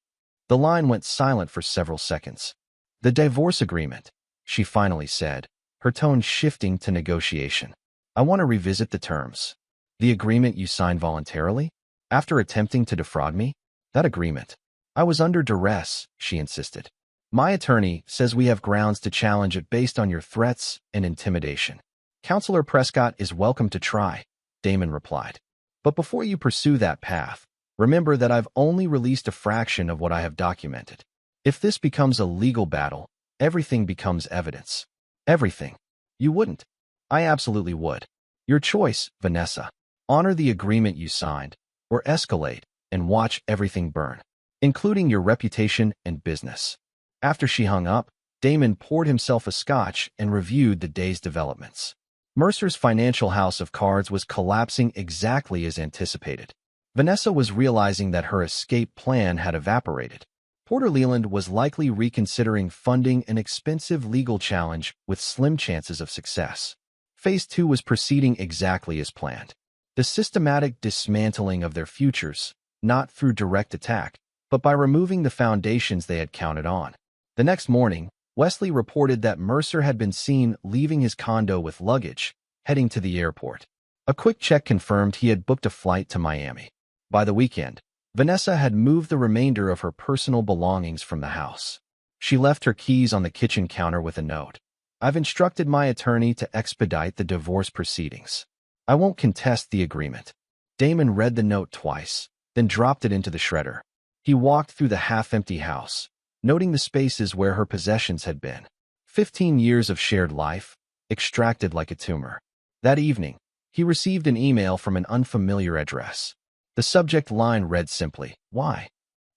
The line went silent for several seconds. The divorce agreement, she finally said, her tone shifting to negotiation. I want to revisit the terms. The agreement you signed voluntarily? After attempting to defraud me? That agreement. I was under duress, she insisted. My attorney says we have grounds to challenge it based on your threats and intimidation. Counselor Prescott is welcome to try, Damon replied. But before you pursue that path, remember that I've only released a fraction of what I have documented. If this becomes a legal battle, everything becomes evidence. Everything. You wouldn't. I absolutely would. Your choice, Vanessa. Honor the agreement you signed, or escalate and watch everything burn, including your reputation and business. After she hung up, Damon poured himself a scotch and reviewed the day's developments. Mercer's financial house of cards was collapsing exactly as anticipated. Vanessa was realizing that her escape plan had evaporated. Porter Leland was likely reconsidering funding an expensive legal challenge with slim chances of success. Phase 2 was proceeding exactly as planned. The systematic dismantling of their futures, not through direct attack, but by removing the foundations they had counted on. The next morning, Wesley reported that Mercer had been seen leaving his condo with luggage, heading to the airport. A quick check confirmed he had booked a flight to Miami. By the weekend, Vanessa had moved the remainder of her personal belongings from the house. She left her keys on the kitchen counter with a note. I've instructed my attorney to expedite the divorce proceedings. I won't contest the agreement. Damon read the note twice, then dropped it into the shredder. He walked through the half-empty house, noting the spaces where her possessions had been. 15 years of shared life, extracted like a tumor. That evening, he received an email from an unfamiliar address. The subject line read simply, "Why?"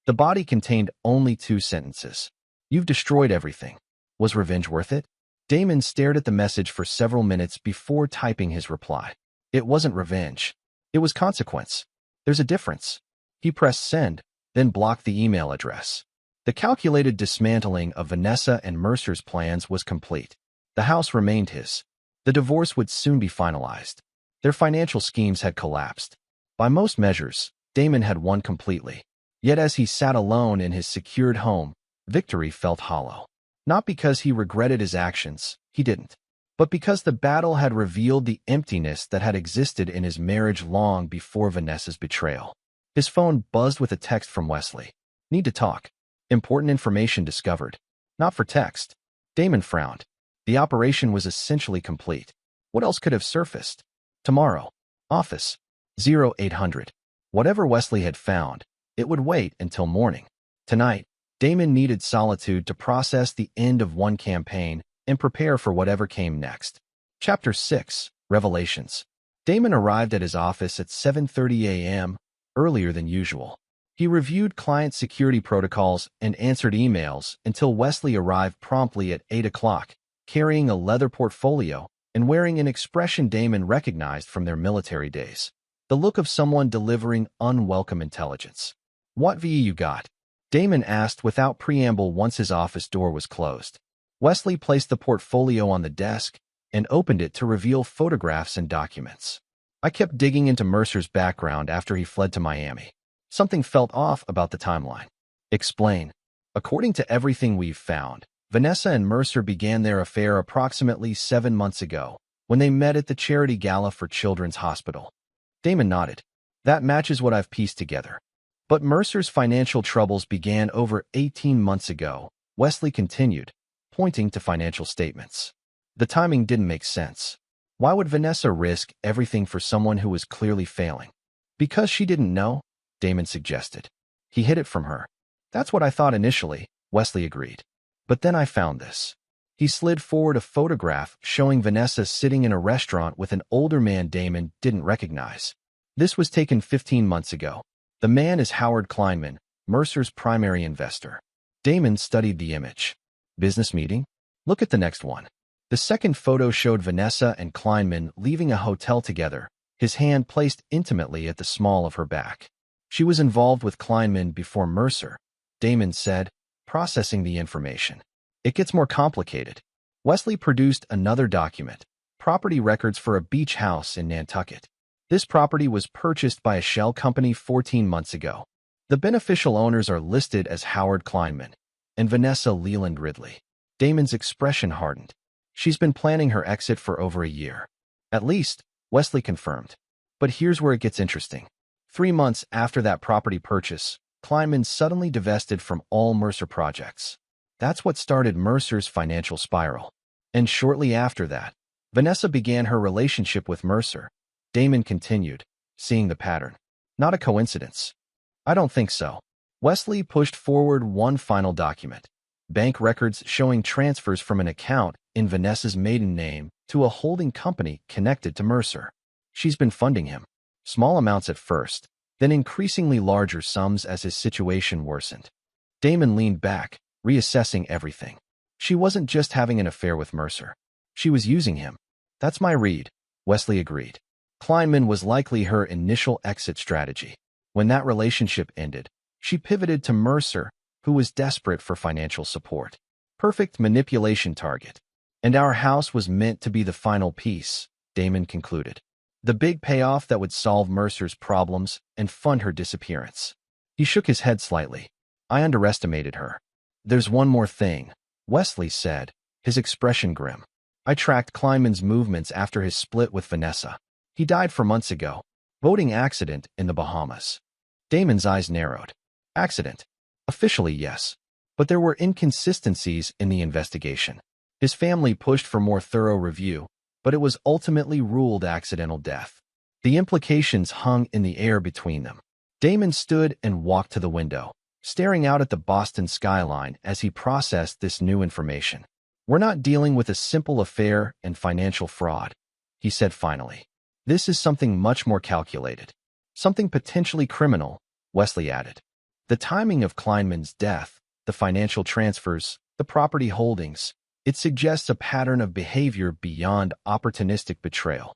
The body contained only 2 sentences. You've destroyed everything. Was revenge worth it? Damon stared at the message for several minutes before typing his reply. It wasn't revenge. It was consequence. There's a difference. He pressed send, then blocked the email address. The calculated dismantling of Vanessa and Mercer's plans was complete. The house remained his. The divorce would soon be finalized. Their financial schemes had collapsed. By most measures, Damon had won completely. Yet as he sat alone in his secured home, victory felt hollow. Not because he regretted his actions, he didn't, but because the battle had revealed the emptiness that had existed in his marriage long before Vanessa's betrayal. His phone buzzed with a text from Wesley. Need to talk. Important information discovered. Not for text. Damon frowned. The operation was essentially complete. What else could have surfaced? Tomorrow. Office. 0800. Whatever Wesley had found, it would wait until morning. Tonight, Damon needed solitude to process the end of one campaign and prepare for whatever came next. Chapter 6. Revelations. Damon arrived at his office at 7:30 a.m., earlier than usual. He reviewed client security protocols and answered emails until Wesley arrived promptly at 8 o'clock, carrying a leather portfolio and wearing an expression Damon recognized from their military days. The look of someone delivering unwelcome intelligence. What VE you got? Damon asked without preamble once his office door was closed. Wesley placed the portfolio on the desk and opened it to reveal photographs and documents. I kept digging into Mercer's background after he fled to Miami. Something felt off about the timeline. Explain. According to everything we've found, Vanessa and Mercer began their affair approximately 7 months ago, when they met at the charity gala for Children's Hospital. Damon nodded. That matches what I've pieced together. But Mercer's financial troubles began over 18 months ago, Wesley continued, pointing to financial statements. The timing didn't make sense. Why would Vanessa risk everything for someone who was clearly failing? Because she didn't know, Damon suggested. He hid it from her. That's what I thought initially, Wesley agreed. But then I found this. He slid forward a photograph showing Vanessa sitting in a restaurant with an older man Damon didn't recognize. This was taken 15 months ago. The man is Howard Kleinman, Mercer's primary investor. Damon studied the image. Business meeting? Look at the next one. The second photo showed Vanessa and Kleinman leaving a hotel together, his hand placed intimately at the small of her back. She was involved with Kleinman before Mercer, Damon said, processing the information. It gets more complicated. Wesley produced another document, property records for a beach house in Nantucket. This property was purchased by a shell company 14 months ago. The beneficial owners are listed as Howard Kleinman and Vanessa Leland Ridley. Damon's expression hardened. She's been planning her exit for over a year. At least, Wesley confirmed. But here's where it gets interesting. 3 months after that property purchase, Kleinman suddenly divested from all Mercer projects. That's what started Mercer's financial spiral. And shortly after that, Vanessa began her relationship with Mercer. Damon continued, seeing the pattern. Not a coincidence. I don't think so. Wesley pushed forward one final document. Bank records showing transfers from an account in Vanessa's maiden name to a holding company connected to Mercer. She's been funding him. Small amounts at first, then increasingly larger sums as his situation worsened. Damon leaned back, reassessing everything. She wasn't just having an affair with Mercer. She was using him. That's my read, Wesley agreed. Kleinman was likely her initial exit strategy. When that relationship ended, she pivoted to Mercer, who was desperate for financial support. Perfect manipulation target. And our house was meant to be the final piece, Damon concluded. The big payoff that would solve Mercer's problems and fund her disappearance. He shook his head slightly. I underestimated her. There's one more thing, Wesley said, his expression grim. I tracked Kleinman's movements after his split with Vanessa. He died 4 months ago. Boating accident in the Bahamas. Damon's eyes narrowed. Accident. Officially, yes. But there were inconsistencies in the investigation. His family pushed for more thorough review, but it was ultimately ruled accidental death. The implications hung in the air between them. Damon stood and walked to the window, staring out at the Boston skyline as he processed this new information. We're not dealing with a simple affair and financial fraud, he said finally. This is something much more calculated. Something potentially criminal, Wesley added. The timing of Kleinman's death, the financial transfers, the property holdings, it suggests a pattern of behavior beyond opportunistic betrayal.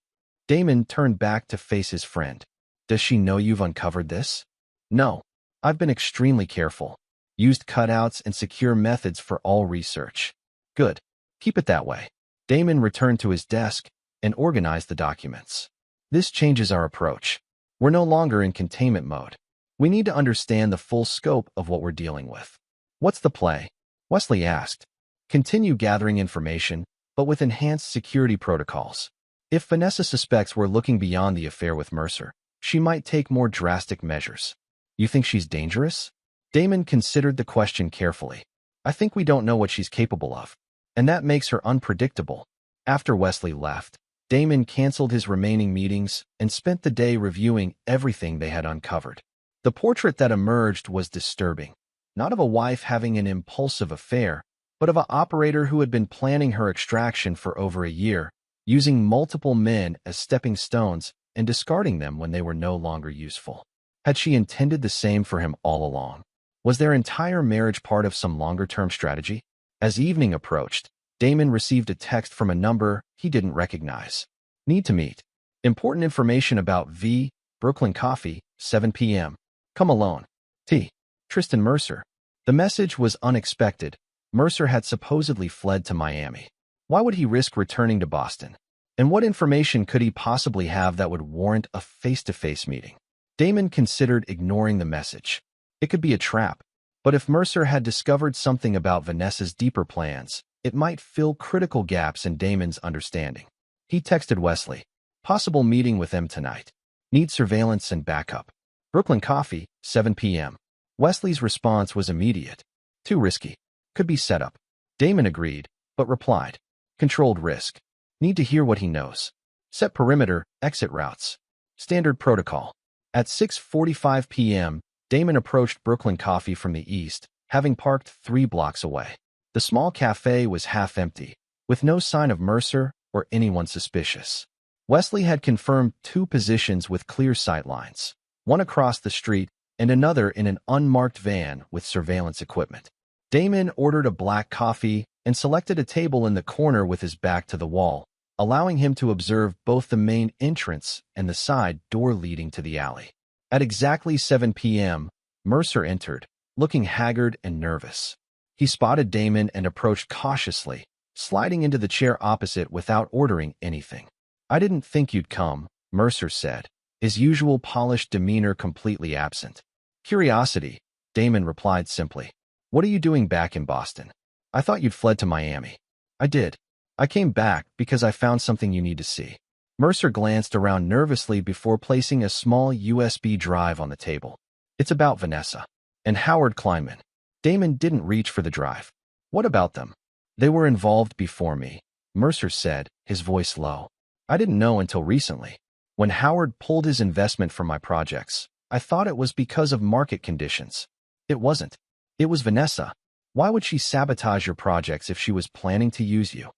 Damon turned back to face his friend. Does she know you've uncovered this? No. I've been extremely careful. Used cutouts and secure methods for all research. Good. Keep it that way. Damon returned to his desk and organized the documents. This changes our approach. We're no longer in containment mode. We need to understand the full scope of what we're dealing with. What's the play? Wesley asked. Continue gathering information, but with enhanced security protocols. If Vanessa suspects we're looking beyond the affair with Mercer, she might take more drastic measures. You think she's dangerous? Damon considered the question carefully. I think we don't know what she's capable of, and that makes her unpredictable. After Wesley left, Damon canceled his remaining meetings and spent the day reviewing everything they had uncovered. The portrait that emerged was disturbing, not of a wife having an impulsive affair, but of an operator who had been planning her extraction for over a year, using multiple men as stepping stones and discarding them when they were no longer useful. Had she intended the same for him all along? Was their entire marriage part of some longer-term strategy? As evening approached, Damon received a text from a number he didn't recognize. Need to meet. Important information about V. Brooklyn Coffee, 7 p.m. Come alone. T. Tristan Mercer. The message was unexpected. Mercer had supposedly fled to Miami. Why would he risk returning to Boston? And what information could he possibly have that would warrant a face-to-face meeting? Damon considered ignoring the message. It could be a trap. But if Mercer had discovered something about Vanessa's deeper plans, it might fill critical gaps in Damon's understanding. He texted Wesley. Possible meeting with them tonight. Need surveillance and backup. Brooklyn Coffee, 7 p.m. Wesley's response was immediate. Too risky. Could be set up. Damon agreed, but replied. Controlled risk. Need to hear what he knows. Set perimeter, exit routes. Standard protocol. At 6:45 p.m., Damon approached Brooklyn Coffee from the east, having parked 3 blocks away. The small cafe was half empty, with no sign of Mercer or anyone suspicious. Wesley had confirmed 2 positions with clear sight lines, one across the street and another in an unmarked van with surveillance equipment. Damon ordered a black coffee and selected a table in the corner with his back to the wall, allowing him to observe both the main entrance and the side door leading to the alley. At exactly 7 p.m., Mercer entered, looking haggard and nervous. He spotted Damon and approached cautiously, sliding into the chair opposite without ordering anything. "I didn't think you'd come," Mercer said, his usual polished demeanor completely absent. "Curiosity," Damon replied simply. "What are you doing back in Boston? I thought you'd fled to Miami." "I did. I came back because I found something you need to see." Mercer glanced around nervously before placing a small USB drive on the table. "It's about Vanessa and Howard Kleinman." Damon didn't reach for the drive. "What about them?" "They were involved before me," Mercer said, his voice low. "I didn't know until recently. When Howard pulled his investment from my projects, I thought it was because of market conditions. It wasn't. It was Vanessa. Why would she sabotage your projects if she was planning to use you?"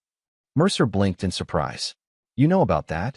Mercer blinked in surprise. "You know about that?"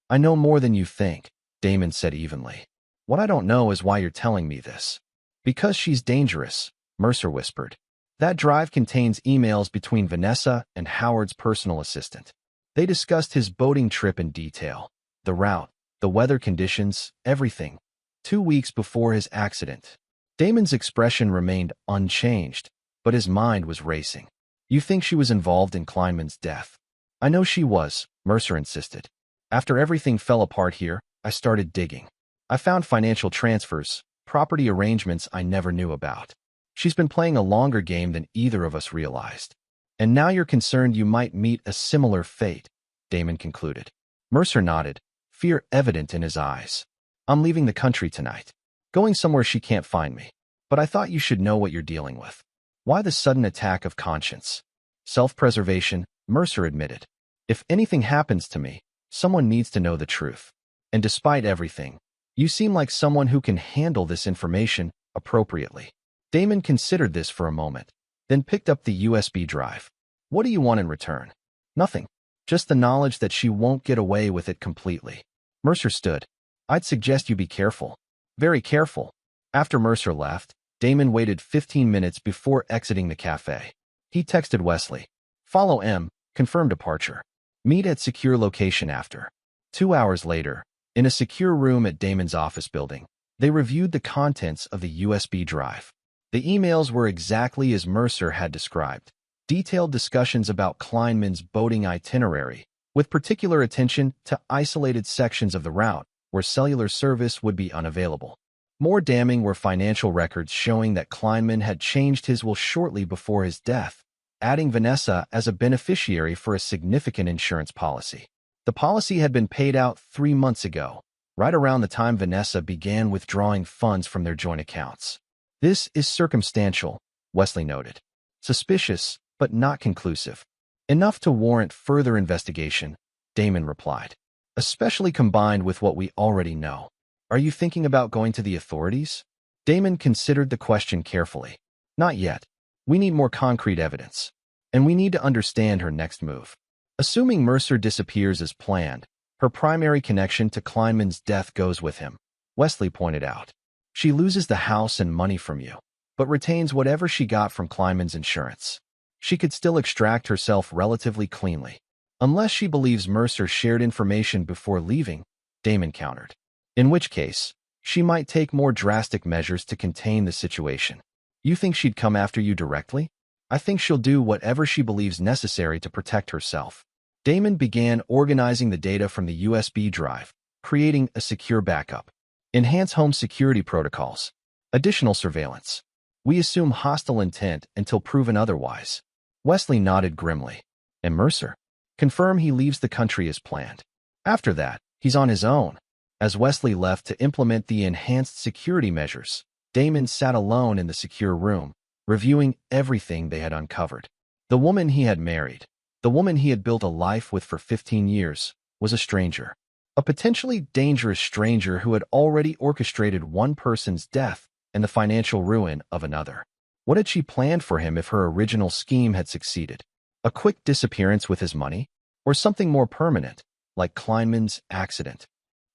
"I know more than you think," Damon said evenly. "What I don't know is why you're telling me this." "Because she's dangerous," Mercer whispered. "That drive contains emails between Vanessa and Howard's personal assistant. They discussed his boating trip in detail, the route, the weather conditions, everything, 2 weeks before his accident." Damon's expression remained unchanged, but his mind was racing. "You think she was involved in Kleinman's death?" "I know she was," Mercer insisted. "After everything fell apart here, I started digging. I found financial transfers, property arrangements I never knew about. She's been playing a longer game than either of us realized. And now you're concerned you might meet a similar fate," Damon concluded. Mercer nodded, fear evident in his eyes. "I'm leaving the country tonight. Going somewhere she can't find me. But I thought you should know what you're dealing with." "Why the sudden attack of conscience?" "Self-preservation," Mercer admitted. "If anything happens to me, someone needs to know the truth. And despite everything, you seem like someone who can handle this information appropriately." Damon considered this for a moment, then picked up the USB drive. "What do you want in return?" "Nothing. Just the knowledge that she won't get away with it completely." Mercer stood. "I'd suggest you be careful. Very careful." After Mercer left, Damon waited 15 minutes before exiting the cafe. He texted Wesley. "Follow M, confirm departure. Meet at secure location after." 2 hours later, in a secure room at Damon's office building, they reviewed the contents of the USB drive. The emails were exactly as Mercer had described. Detailed discussions about Kleinman's boating itinerary, with particular attention to isolated sections of the route where cellular service would be unavailable. More damning were financial records showing that Kleinman had changed his will shortly before his death, adding Vanessa as a beneficiary for a significant insurance policy. The policy had been paid out 3 months ago, right around the time Vanessa began withdrawing funds from their joint accounts. "This is circumstantial," Wesley noted. "Suspicious, but not conclusive. Enough to warrant further investigation," Damon replied. "Especially combined with what we already know. Are you thinking about going to the authorities?" Damon considered the question carefully. "Not yet. We need more concrete evidence. And we need to understand her next move." Assuming Mercer disappears as planned, her primary connection to Kleinman's death goes with him, Wesley pointed out. "She loses the house and money from you, but retains whatever she got from Kleinman's insurance. She could still extract herself relatively cleanly. Unless she believes Mercer shared information before leaving," Damon countered. "In which case, she might take more drastic measures to contain the situation." "You think she'd come after you directly?" "I think she'll do whatever she believes necessary to protect herself." Damon began organizing the data from the USB drive, creating a secure backup. "Enhance home security protocols. Additional surveillance. We assume hostile intent until proven otherwise." Wesley nodded grimly. "And Mercer?" "Confirm he leaves the country as planned. After that, he's on his own." As Wesley left to implement the enhanced security measures, Damon sat alone in the secure room, reviewing everything they had uncovered. The woman he had married, the woman he had built a life with for 15 years, was a stranger. A potentially dangerous stranger who had already orchestrated one person's death and the financial ruin of another. What had she planned for him if her original scheme had succeeded? A quick disappearance with his money? Or something more permanent, like Kleinman's accident?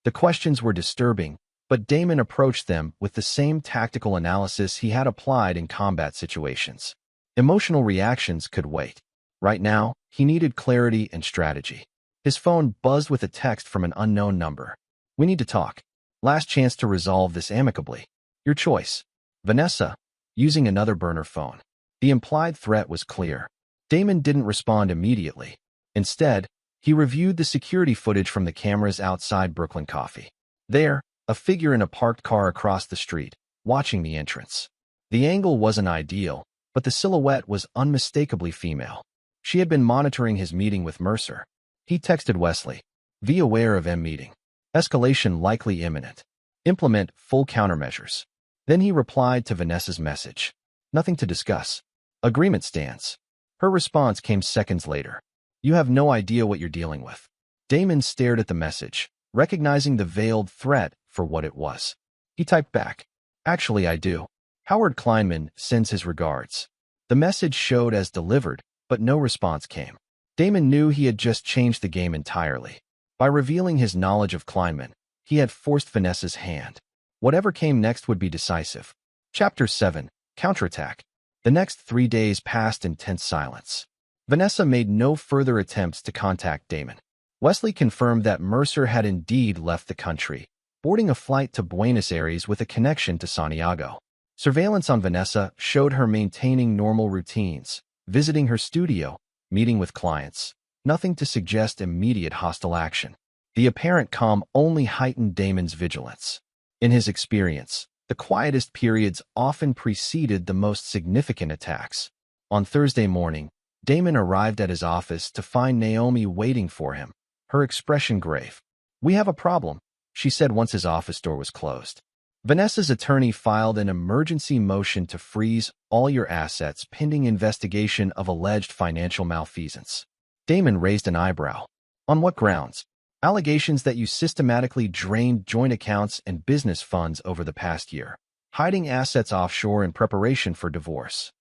The questions were disturbing, but Damon approached them with the same tactical analysis he had applied in combat situations. Emotional reactions could wait. Right now, he needed clarity and strategy. His phone buzzed with a text from an unknown number. "We need to talk." Last chance to resolve this amicably. Your choice. Vanessa, using another burner phone. The implied threat was clear. Damon didn't respond immediately. Instead, he reviewed the security footage from the cameras outside Brooklyn Coffee. There, a figure in a parked car across the street, watching the entrance. The angle wasn't ideal, but the silhouette was unmistakably female. She had been monitoring his meeting with Mercer. He texted Wesley, "Be aware of meeting. Escalation likely imminent. Implement full countermeasures." Then he replied to Vanessa's message. "Nothing to discuss. Agreement stands." Her response came seconds later. "You have no idea what you're dealing with." Damon stared at the message, recognizing the veiled threat for what it was. He typed back, "Actually, I do. Howard Kleinman sends his regards." The message showed as delivered, but no response came. Damon knew he had just changed the game entirely. By revealing his knowledge of Kleinman, he had forced Vanessa's hand. Whatever came next would be decisive. Chapter 7. Counterattack. The next 3 days passed in tense silence. Vanessa made no further attempts to contact Damon. Wesley confirmed that Mercer had indeed left the country, boarding a flight to Buenos Aires with a connection to Santiago. Surveillance on Vanessa showed her maintaining normal routines, visiting her studio, meeting with clients. Nothing to suggest immediate hostile action. The apparent calm only heightened Damon's vigilance. In his experience, the quietest periods often preceded the most significant attacks. On Thursday morning, Damon arrived at his office to find Naomi waiting for him, her expression grave. "We have a problem," she said once his office door was closed. Vanessa's attorney filed an emergency motion to freeze all your assets pending investigation of alleged financial malfeasance. Damon raised an eyebrow. "On what grounds?" "Allegations that you systematically drained joint accounts and business funds over the past year, hiding assets offshore in preparation for divorce."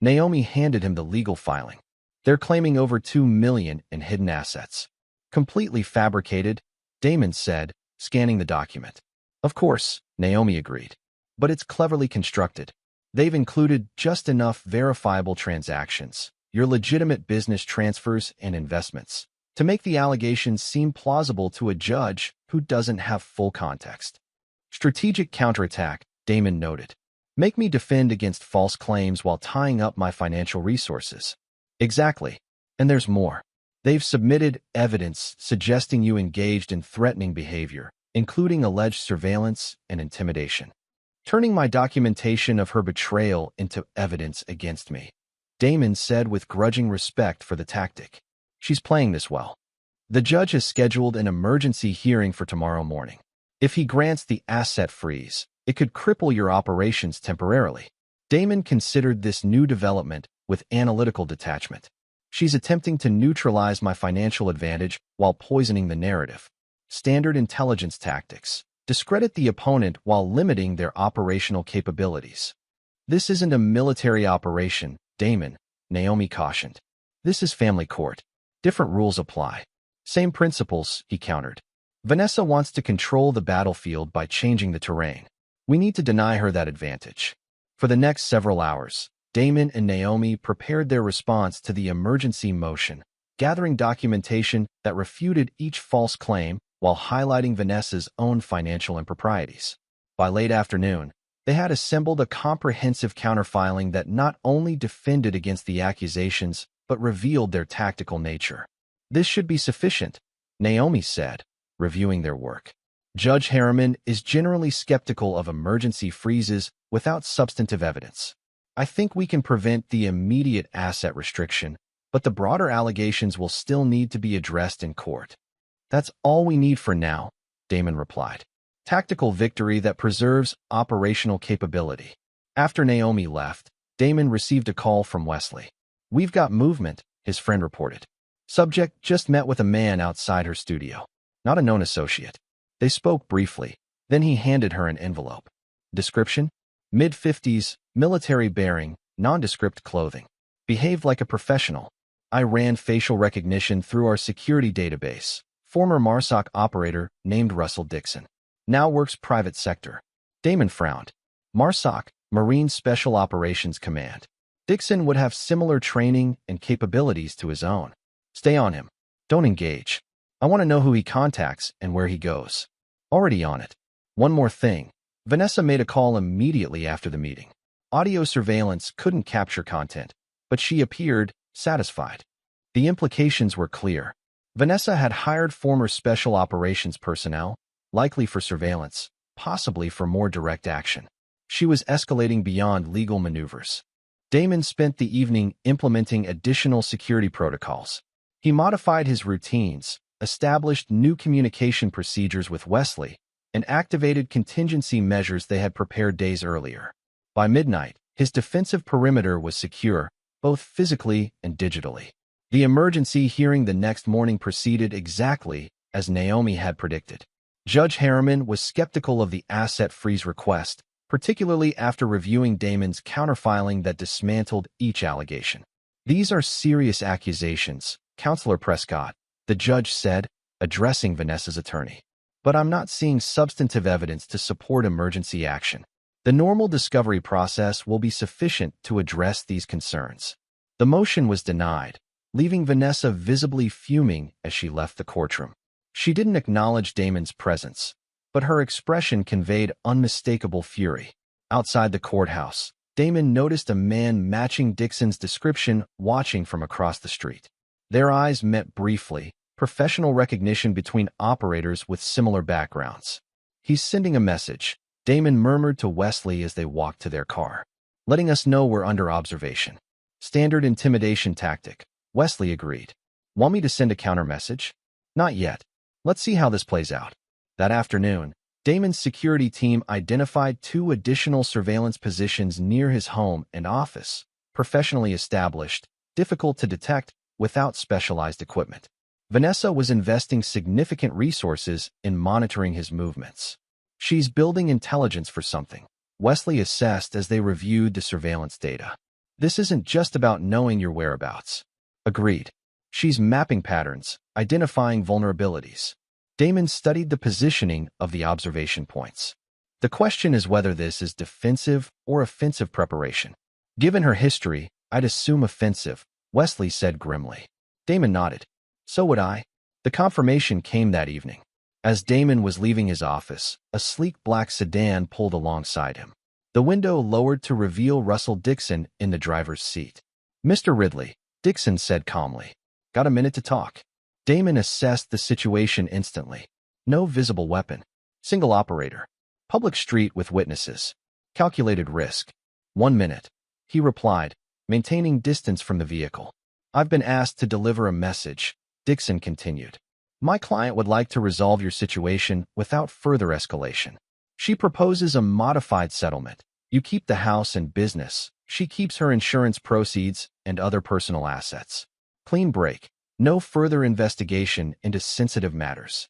Naomi handed him the legal filing. "They're claiming over $2 million in hidden assets." "Completely fabricated," Damon said, scanning the document. "Of course," Naomi agreed. "But it's cleverly constructed. They've included just enough verifiable transactions, your legitimate business transfers and investments, to make the allegations seem plausible to a judge who doesn't have full context." "Strategic counterattack," Damon noted. "Make me defend against false claims while tying up my financial resources." "Exactly. And there's more. They've submitted evidence suggesting you engaged in threatening behavior, including alleged surveillance and intimidation, turning my documentation of her betrayal into evidence against me," Damon said with grudging respect for the tactic. "She's playing this well. The judge has scheduled an emergency hearing for tomorrow morning. If he grants the asset freeze, it could cripple your operations temporarily." Damon considered this new development with analytical detachment. "She's attempting to neutralize my financial advantage while poisoning the narrative. Standard intelligence tactics. Discredit the opponent while limiting their operational capabilities." "This isn't a military operation, Damon," Naomi cautioned. "This is family court. Different rules apply." "Same principles," he countered. "Vanessa wants to control the battlefield by changing the terrain. We need to deny her that advantage." For the next several hours, Damon and Naomi prepared their response to the emergency motion, gathering documentation that refuted each false claim while highlighting Vanessa's own financial improprieties. By late afternoon, they had assembled a comprehensive counterfiling that not only defended against the accusations, but revealed their tactical nature. "This should be sufficient," Naomi said, reviewing their work. "Judge Harriman is generally skeptical of emergency freezes without substantive evidence. I think we can prevent the immediate asset restriction, but the broader allegations will still need to be addressed in court." "That's all we need for now," Damon replied. "Tactical victory that preserves operational capability." After Naomi left, Damon received a call from Wesley. "We've got movement," his friend reported. "Subject just met with a man outside her studio. Not a known associate." They spoke briefly, then he handed her an envelope. Description: mid-50s, military bearing, nondescript clothing. Behaved like a professional. I ran facial recognition through our security database. Former MARSOC operator named Russell Dixon. Now works private sector. Damon frowned. MARSOC, Marine Special Operations Command. Dixon would have similar training and capabilities to his own. Stay on him. Don't engage. I want to know who he contacts and where he goes. Already on it. One more thing. Vanessa made a call immediately after the meeting. Audio surveillance couldn't capture content, but she appeared satisfied. The implications were clear. Vanessa had hired former special operations personnel, likely for surveillance, possibly for more direct action. She was escalating beyond legal maneuvers. Damon spent the evening implementing additional security protocols. He modified his routines, established new communication procedures with Wesley, and activated contingency measures they had prepared days earlier. By midnight, his defensive perimeter was secure, both physically and digitally. The emergency hearing the next morning proceeded exactly as Naomi had predicted. Judge Harriman was skeptical of the asset freeze request, particularly after reviewing Damon's counterfiling that dismantled each allegation. "These are serious accusations, Counselor Prescott," the judge said, addressing Vanessa's attorney. "But I'm not seeing substantive evidence to support emergency action. The normal discovery process will be sufficient to address these concerns." The motion was denied, leaving Vanessa visibly fuming as she left the courtroom. She didn't acknowledge Damon's presence, but her expression conveyed unmistakable fury. Outside the courthouse, Damon noticed a man matching Dixon's description watching from across the street. Their eyes met briefly, professional recognition between operators with similar backgrounds. "He's sending a message," Damon murmured to Wesley as they walked to their car. "Letting us know we're under observation." "Standard intimidation tactic," Wesley agreed. "Want me to send a counter message?" "Not yet. Let's see how this plays out." That afternoon, Damon's security team identified 2 additional surveillance positions near his home and office, professionally established, difficult to detect without specialized equipment. Vanessa was investing significant resources in monitoring his movements. "She's building intelligence for something," Wesley assessed as they reviewed the surveillance data. "This isn't just about knowing your whereabouts." "Agreed. She's mapping patterns, identifying vulnerabilities." Damon studied the positioning of the observation points. "The question is whether this is defensive or offensive preparation." "Given her history, I'd assume offensive," Wesley said grimly. Damon nodded. "So would I." The confirmation came that evening. As Damon was leaving his office, a sleek black sedan pulled alongside him. The window lowered to reveal Russell Dixon in the driver's seat. "Mr. Ridley," Dixon said calmly. "Got a minute to talk?" Damon assessed the situation instantly. No visible weapon. Single operator. Public street with witnesses. Calculated risk. 1 minute. He replied, maintaining distance from the vehicle. "I've been asked to deliver a message," Dixon continued. "My client would like to resolve your situation without further escalation. She proposes a modified settlement. You keep the house and business. She keeps her insurance proceeds and other personal assets. Clean break. No further investigation into sensitive matters."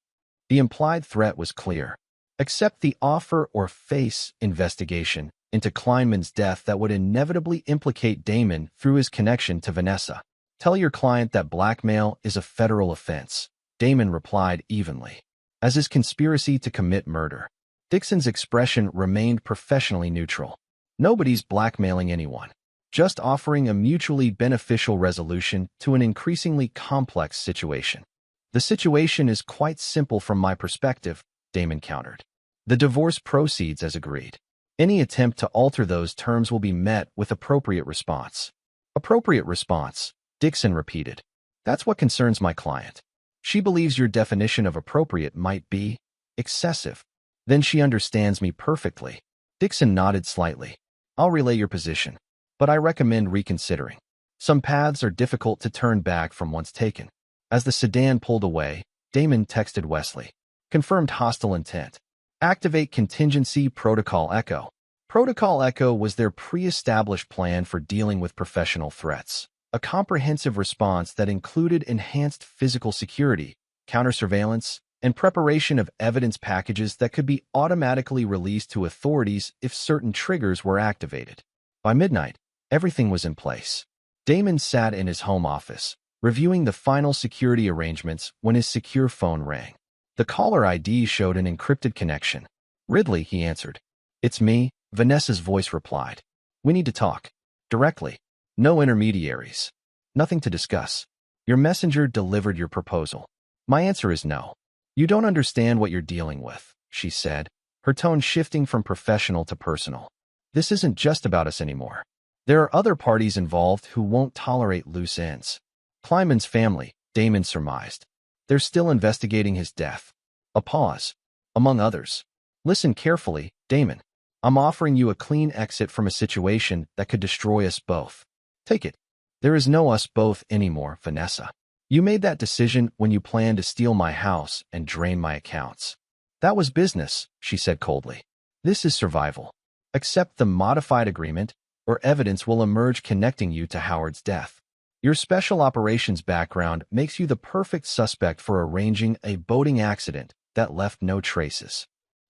The implied threat was clear. Accept the offer or face investigation into Kleinman's death that would inevitably implicate Damon through his connection to Vanessa. "Tell your client that blackmail is a federal offense," Damon replied evenly, "as is conspiracy to commit murder." Dixon's expression remained professionally neutral. "Nobody's blackmailing anyone. Just offering a mutually beneficial resolution to an increasingly complex situation." "The situation is quite simple from my perspective," Damon countered. "The divorce proceeds as agreed. Any attempt to alter those terms will be met with appropriate response." "Appropriate response," Dixon repeated. "That's what concerns my client. She believes your definition of appropriate might be excessive." "Then she understands me perfectly." Dixon nodded slightly. "I'll relay your position, but I recommend reconsidering. Some paths are difficult to turn back from once taken." As the sedan pulled away, Damon texted Wesley. "Confirmed hostile intent. Activate contingency Protocol Echo." Protocol Echo was their pre-established plan for dealing with professional threats, a comprehensive response that included enhanced physical security, counter-surveillance, and preparation of evidence packages that could be automatically released to authorities if certain triggers were activated. By midnight, everything was in place. Damon sat in his home office, reviewing the final security arrangements when his secure phone rang. The caller ID showed an encrypted connection. "Ridley," he answered. "It's me," Vanessa's voice replied. "We need to talk. Directly. No intermediaries. Nothing to discuss. Your messenger delivered your proposal." "My answer is no. You don't understand what you're dealing with," she said, her tone shifting from professional to personal. This isn't just about us anymore. There are other parties involved who won't tolerate loose ends. Kleinman's family, Damon surmised. They're still investigating his death. A pause. Among others. Listen carefully, Damon. I'm offering you a clean exit from a situation that could destroy us both. Take it. There is no us both anymore, Vanessa. You made that decision when you planned to steal my house and drain my accounts. That was business, she said coldly. This is survival. Accept the modified agreement, or evidence will emerge connecting you to Howard's death. Your special operations background makes you the perfect suspect for arranging a boating accident that left no traces.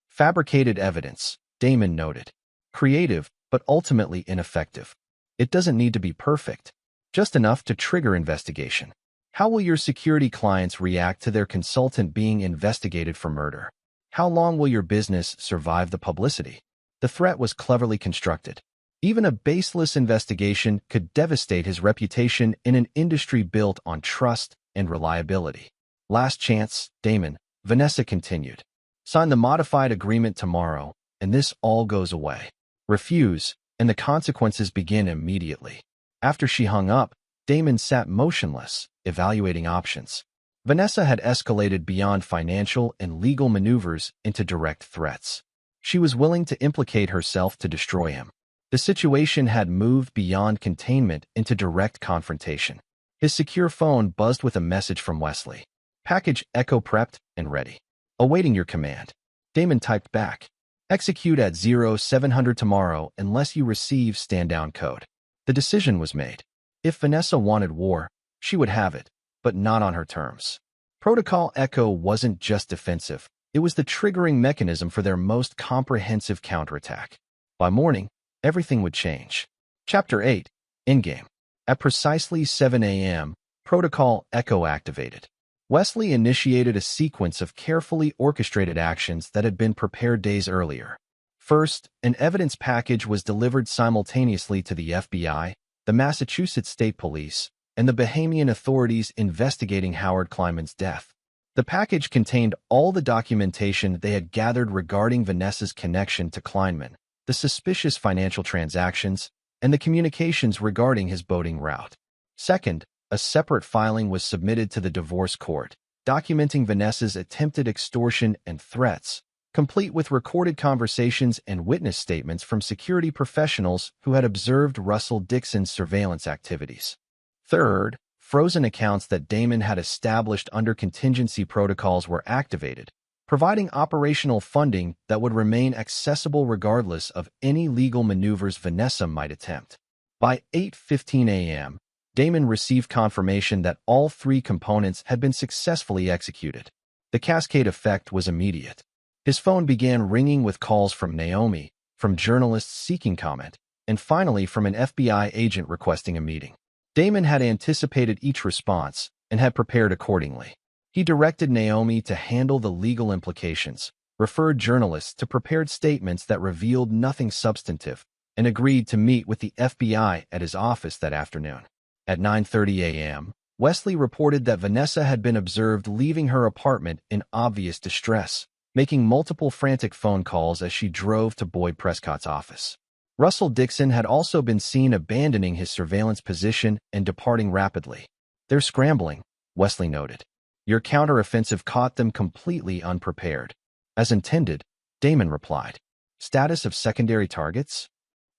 Fabricated evidence, Damon noted. Creative, but ultimately ineffective. It doesn't need to be perfect, just enough to trigger investigation. How will your security clients react to their consultant being investigated for murder? How long will your business survive the publicity? The threat was cleverly constructed. Even a baseless investigation could devastate his reputation in an industry built on trust and reliability. Last chance, Damon, Vanessa continued. Sign the modified agreement tomorrow, and this all goes away. Refuse, and the consequences begin immediately. After she hung up, Damon sat motionless, evaluating options. Vanessa had escalated beyond financial and legal maneuvers into direct threats. She was willing to implicate herself to destroy him. The situation had moved beyond containment into direct confrontation. His secure phone buzzed with a message from Wesley. Package Echo prepped and ready. Awaiting your command. Damon typed back. Execute at 0700 tomorrow unless you receive stand-down code. The decision was made. If Vanessa wanted war, she would have it, but not on her terms. Protocol Echo wasn't just defensive. It was the triggering mechanism for their most comprehensive counterattack. By morning, everything would change. Chapter 8, Endgame. At precisely 7 a.m., Protocol Echo activated. Wesley initiated a sequence of carefully orchestrated actions that had been prepared days earlier. First, an evidence package was delivered simultaneously to the FBI, the Massachusetts State Police, and the Bahamian authorities investigating Howard Kleinman's death. The package contained all the documentation they had gathered regarding Vanessa's connection to Kleinman, the suspicious financial transactions, and the communications regarding his boating route. Second, a separate filing was submitted to the divorce court, documenting Vanessa's attempted extortion and threats, complete with recorded conversations and witness statements from security professionals who had observed Russell Dixon's surveillance activities. Third, frozen accounts that Damon had established under contingency protocols were activated, providing operational funding that would remain accessible regardless of any legal maneuvers Vanessa might attempt. By 8:15 a.m., Damon received confirmation that all three components had been successfully executed. The cascade effect was immediate. His phone began ringing with calls from Naomi, from journalists seeking comment, and finally from an FBI agent requesting a meeting. Damon had anticipated each response and had prepared accordingly. He directed Naomi to handle the legal implications, referred journalists to prepared statements that revealed nothing substantive, and agreed to meet with the FBI at his office that afternoon. At 9:30 a.m., Wesley reported that Vanessa had been observed leaving her apartment in obvious distress, making multiple frantic phone calls as she drove to Boyd Prescott's office. Russell Dixon had also been seen abandoning his surveillance position and departing rapidly. They're scrambling, Wesley noted. Your counteroffensive caught them completely unprepared. As intended, Damon replied. Status of secondary targets?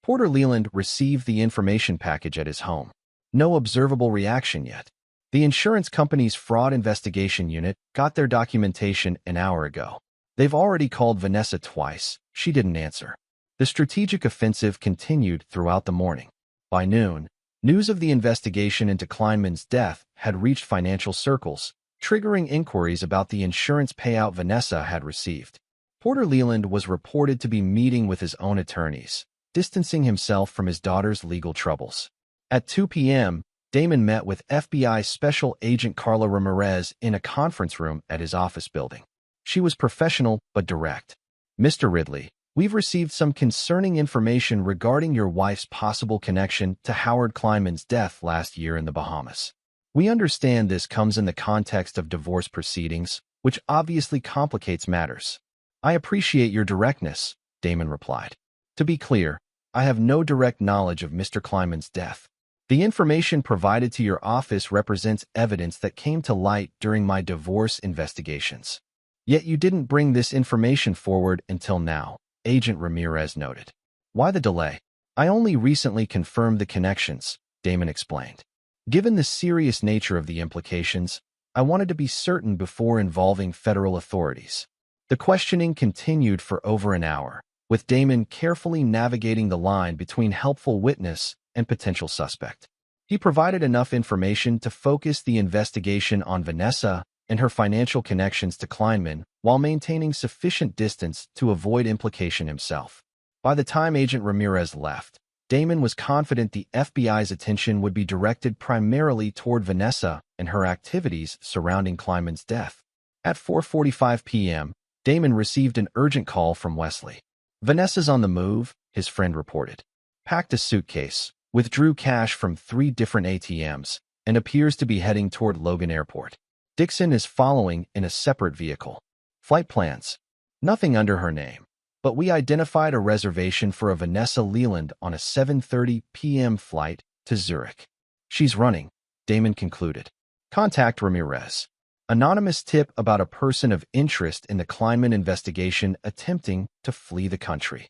Porter Leland received the information package at his home. No observable reaction yet. The insurance company's fraud investigation unit got their documentation an hour ago. They've already called Vanessa twice. She didn't answer. The strategic offensive continued throughout the morning. By noon, news of the investigation into Kleinman's death had reached financial circles, triggering inquiries about the insurance payout Vanessa had received. Porter Leland was reported to be meeting with his own attorneys, distancing himself from his daughter's legal troubles. At 2 p.m., Damon met with FBI Special Agent Carla Ramirez in a conference room at his office building. She was professional but direct. Mr. Ridley, we've received some concerning information regarding your wife's possible connection to Howard Kleinman's death last year in the Bahamas. We understand this comes in the context of divorce proceedings, which obviously complicates matters. I appreciate your directness, Damon replied. To be clear, I have no direct knowledge of Mr. Kleinman's death. The information provided to your office represents evidence that came to light during my divorce investigations. Yet you didn't bring this information forward until now, Agent Ramirez noted. Why the delay? I only recently confirmed the connections, Damon explained. Given the serious nature of the implications, I wanted to be certain before involving federal authorities. The questioning continued for over an hour, with Damon carefully navigating the line between helpful witness and potential suspect. He provided enough information to focus the investigation on Vanessa and her financial connections to Kleinman while maintaining sufficient distance to avoid implication himself. By the time Agent Ramirez left, Damon was confident the FBI's attention would be directed primarily toward Vanessa and her activities surrounding Kleinman's death. At 4:45 p.m., Damon received an urgent call from Wesley. Vanessa's on the move, his friend reported. Packed a suitcase, withdrew cash from 3 different ATMs, and appears to be heading toward Logan Airport. Dixon is following in a separate vehicle. Flight plans. Nothing under her name, but we identified a reservation for a Vanessa Leland on a 7:30 p.m. flight to Zurich. She's running, Damon concluded. Contact Ramirez. Anonymous tip about a person of interest in the Kleinman investigation attempting to flee the country.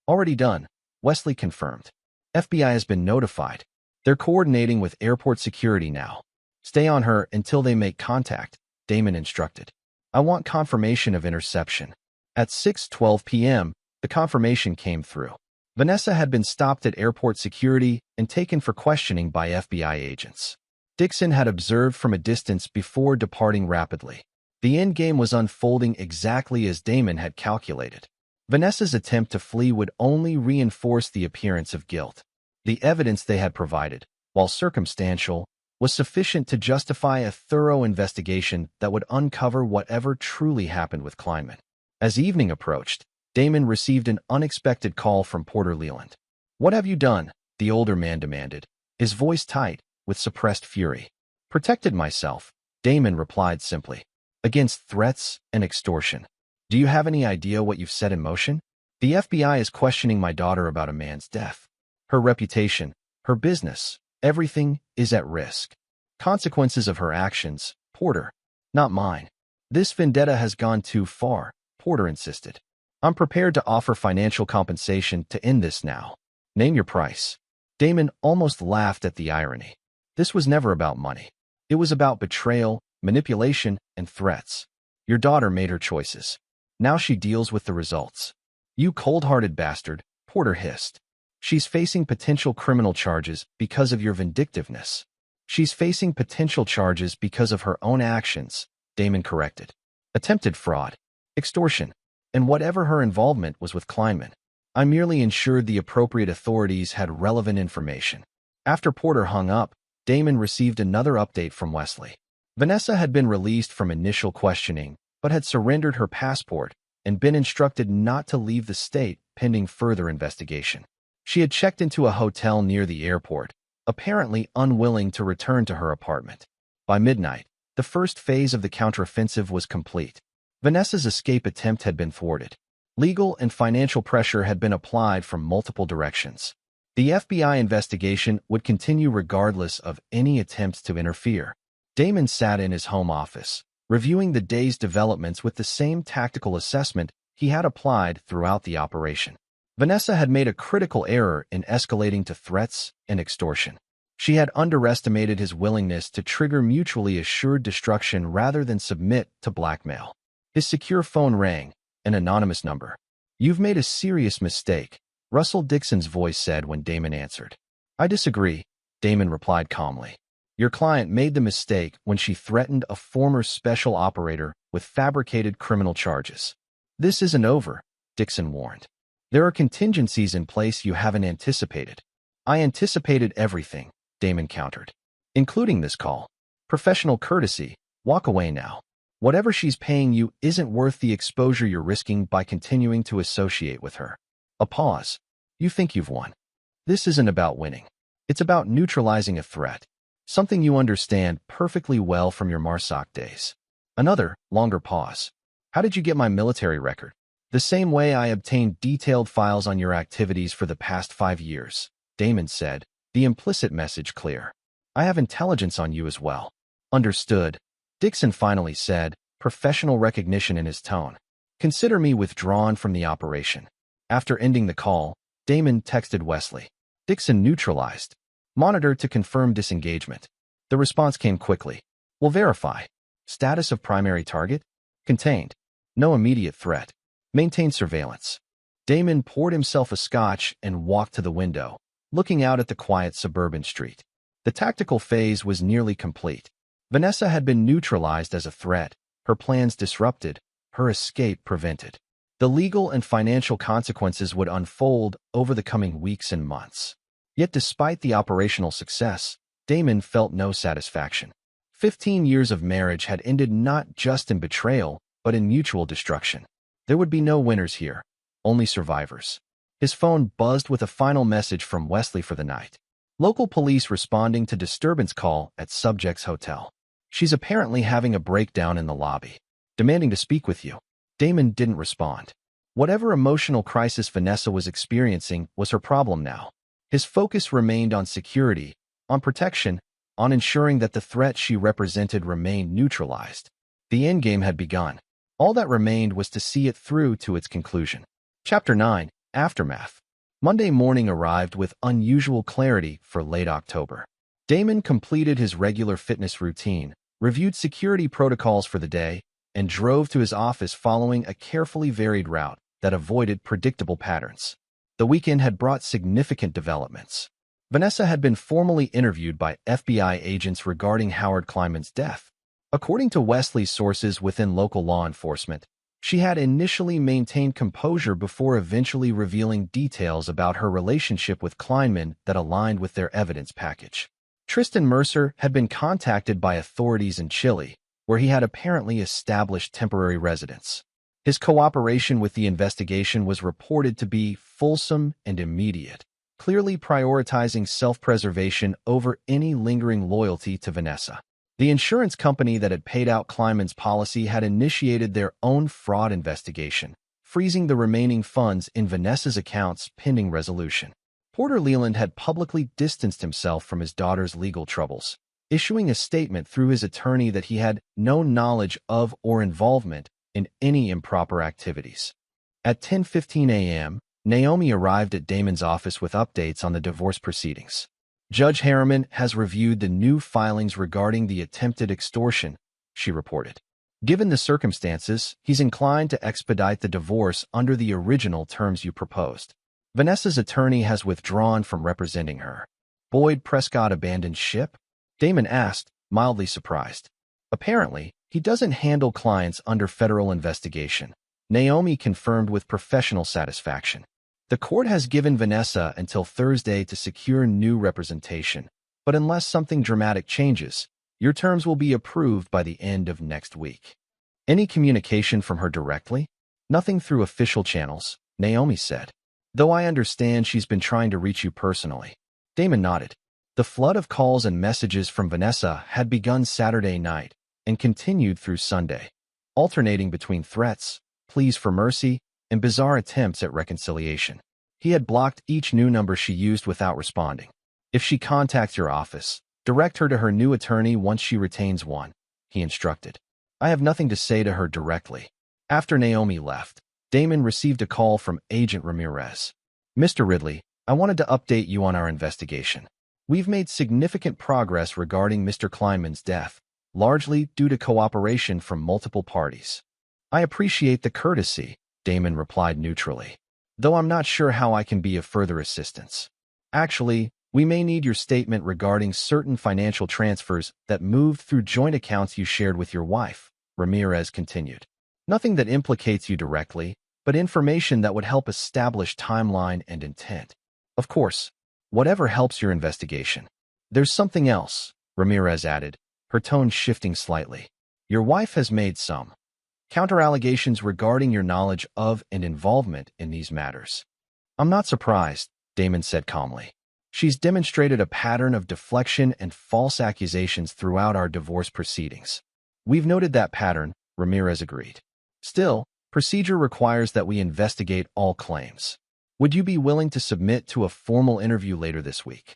Already done, Wesley confirmed. FBI has been notified. They're coordinating with airport security now. Stay on her until they make contact, Damon instructed. I want confirmation of interception. At 6:12 p.m., the confirmation came through. Vanessa had been stopped at airport security and taken for questioning by FBI agents. Dixon had observed from a distance before departing rapidly. The endgame was unfolding exactly as Damon had calculated. Vanessa's attempt to flee would only reinforce the appearance of guilt. The evidence they had provided, while circumstantial, was sufficient to justify a thorough investigation that would uncover whatever truly happened with Kleinman. As evening approached, Damon received an unexpected call from Porter Leland. "What have you done?" the older man demanded, his voice tight with suppressed fury. "Protected myself," Damon replied simply, "against threats and extortion. Do you have any idea what you've set in motion? The FBI is questioning my daughter about a man's death. Her reputation, her business, everything is at risk. Consequences of her actions, Porter, not mine. This vendetta has gone too far," Porter insisted. "I'm prepared to offer financial compensation to end this now. Name your price." Damon almost laughed at the irony. This was never about money. It was about betrayal, manipulation, and threats. Your daughter made her choices. Now she deals with the results. "You cold-hearted bastard," Porter hissed. "She's facing potential criminal charges because of your vindictiveness." "She's facing potential charges because of her own actions," Damon corrected. "Attempted fraud, extortion, and whatever her involvement was with Kleinman. I merely ensured the appropriate authorities had relevant information." After Porter hung up, Damon received another update from Wesley. Vanessa had been released from initial questioning, but had surrendered her passport and been instructed not to leave the state pending further investigation. She had checked into a hotel near the airport, apparently unwilling to return to her apartment. By midnight, the first phase of the counteroffensive was complete. Vanessa's escape attempt had been thwarted. Legal and financial pressure had been applied from multiple directions. The FBI investigation would continue regardless of any attempts to interfere. Damon sat in his home office, reviewing the day's developments with the same tactical assessment he had applied throughout the operation. Vanessa had made a critical error in escalating to threats and extortion. She had underestimated his willingness to trigger mutually assured destruction rather than submit to blackmail. His secure phone rang, an anonymous number. "You've made a serious mistake," Russell Dixon's voice said when Damon answered. "I disagree," Damon replied calmly. "Your client made the mistake when she threatened a former special operator with fabricated criminal charges." "This isn't over," Dixon warned. "There are contingencies in place you haven't anticipated." "I anticipated everything," Damon countered, "including this call. Professional courtesy, walk away now. Whatever she's paying you isn't worth the exposure you're risking by continuing to associate with her." A pause. "You think you've won. This isn't about winning. It's about neutralizing a threat. Something you understand perfectly well from your Marsoc days." Another, longer pause. "How did you get my military record?" The same way I obtained detailed files on your activities for the past 5 years, Damon said, the implicit message clear. I have intelligence on you as well. Understood, Dixon finally said, professional recognition in his tone. Consider me withdrawn from the operation. After ending the call, Damon texted Wesley. Dixon neutralized. Monitor to confirm disengagement. The response came quickly. Will verify. Status of primary target? Contained. No immediate threat. Maintain surveillance. Damon poured himself a scotch and walked to the window, looking out at the quiet suburban street. The tactical phase was nearly complete. Vanessa had been neutralized as a threat, her plans disrupted, her escape prevented. The legal and financial consequences would unfold over the coming weeks and months. Yet despite the operational success, Damon felt no satisfaction. 15 years of marriage had ended not just in betrayal, but in mutual destruction. There would be no winners here, only survivors. His phone buzzed with a final message from Wesley for the night. Local police responding to disturbance call at subject's hotel. She's apparently having a breakdown in the lobby. Demanding to speak with you. Damon didn't respond. Whatever emotional crisis Vanessa was experiencing was her problem now. His focus remained on security, on protection, on ensuring that the threat she represented remained neutralized. The endgame had begun. All that remained was to see it through to its conclusion. Chapter 9, Aftermath. Monday morning arrived with unusual clarity for late October. Damon completed his regular fitness routine, reviewed security protocols for the day, and drove to his office following a carefully varied route that avoided predictable patterns. The weekend had brought significant developments. Vanessa had been formally interviewed by FBI agents regarding Howard Kleinman's death. According to Wesley's sources within local law enforcement, she had initially maintained composure before eventually revealing details about her relationship with Kleinman that aligned with their evidence package. Tristan Mercer had been contacted by authorities in Chile, where he had apparently established temporary residence. His cooperation with the investigation was reported to be fulsome and immediate, clearly prioritizing self-preservation over any lingering loyalty to Vanessa. The insurance company that had paid out Kleinman's policy had initiated their own fraud investigation, freezing the remaining funds in Vanessa's accounts pending resolution. Porter Leland had publicly distanced himself from his daughter's legal troubles, issuing a statement through his attorney that he had no knowledge of or involvement in any improper activities. At 10:15 a.m., Naomi arrived at Damon's office with updates on the divorce proceedings. Judge Harriman has reviewed the new filings regarding the attempted extortion, she reported. Given the circumstances, he's inclined to expedite the divorce under the original terms you proposed. Vanessa's attorney has withdrawn from representing her. Boyd Prescott abandoned ship? Damon asked, mildly surprised. Apparently, he doesn't handle clients under federal investigation. Naomi confirmed with professional satisfaction. The court has given Vanessa until Thursday to secure new representation, but unless something dramatic changes, your terms will be approved by the end of next week. Any communication from her directly? Nothing through official channels, Naomi said. Though I understand she's been trying to reach you personally. Damon nodded. The flood of calls and messages from Vanessa had begun Saturday night and continued through Sunday, alternating between threats, pleas for mercy, and bizarre attempts at reconciliation. He had blocked each new number she used without responding. If she contacts your office, direct her to her new attorney once she retains one, he instructed. I have nothing to say to her directly. After Naomi left, Damon received a call from Agent Ramirez. Mr. Ridley, I wanted to update you on our investigation. We've made significant progress regarding Mr. Kleinman's death, largely due to cooperation from multiple parties. I appreciate the courtesy, Damon replied neutrally, though I'm not sure how I can be of further assistance. Actually, we may need your statement regarding certain financial transfers that moved through joint accounts you shared with your wife, Ramirez continued. Nothing that implicates you directly, but information that would help establish timeline and intent. Of course, whatever helps your investigation. There's something else, Ramirez added, her tone shifting slightly. Your wife has made some counter-allegations regarding your knowledge of and involvement in these matters. I'm not surprised, Damon said calmly. She's demonstrated a pattern of deflection and false accusations throughout our divorce proceedings. We've noted that pattern, Ramirez agreed. Still, Procedure requires that we investigate all claims. Would you be willing to submit to a formal interview later this week?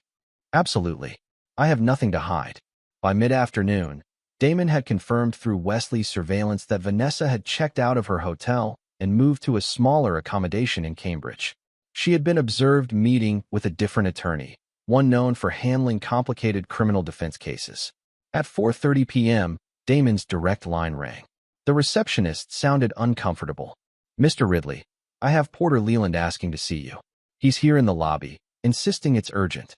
Absolutely. I have nothing to hide. By mid-afternoon, Damon had confirmed through Wesley's surveillance that Vanessa had checked out of her hotel and moved to a smaller accommodation in Cambridge. She had been observed meeting with a different attorney, one known for handling complicated criminal defense cases. At 4:30 p.m., Damon's direct line rang. The receptionist sounded uncomfortable. "Mr. Ridley, I have Porter Leland asking to see you. He's here in the lobby, insisting it's urgent."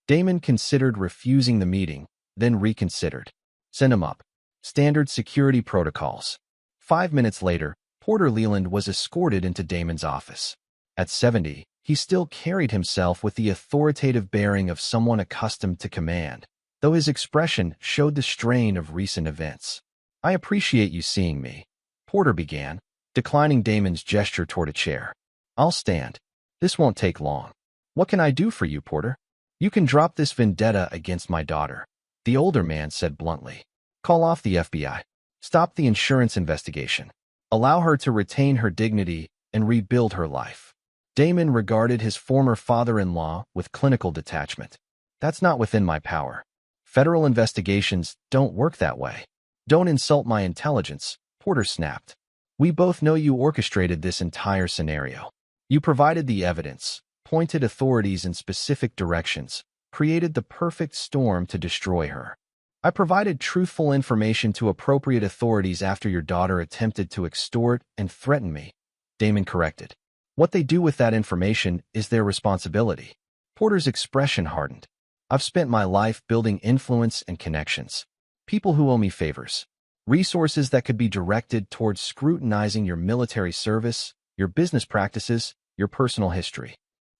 Damon considered refusing the meeting, then reconsidered. "Send him up." Standard security protocols. 5 minutes later, Porter Leland was escorted into Damon's office. At 70, he still carried himself with the authoritative bearing of someone accustomed to command, though his expression showed the strain of recent events. "I appreciate you seeing me," Porter began, declining Damon's gesture toward a chair. "I'll stand. This won't take long. What can I do for you, Porter?" "You can drop this vendetta against my daughter," the older man said bluntly. "Call off the FBI. Stop the insurance investigation. Allow her to retain her dignity and rebuild her life." Damon regarded his former father-in-law with clinical detachment. "That's not within my power. Federal investigations don't work that way." "Don't insult my intelligence," Porter snapped. "We both know you orchestrated this entire scenario. You provided the evidence, pointed authorities in specific directions, created the perfect storm to destroy her. I provided truthful information to appropriate authorities after your daughter attempted to extort and threaten me," Damon corrected. "What they do with that information is their responsibility." Porter's expression hardened. "I've spent my life building influence and connections. People who owe me favors. Resources that could be directed towards scrutinizing your military service, your business practices, your personal history.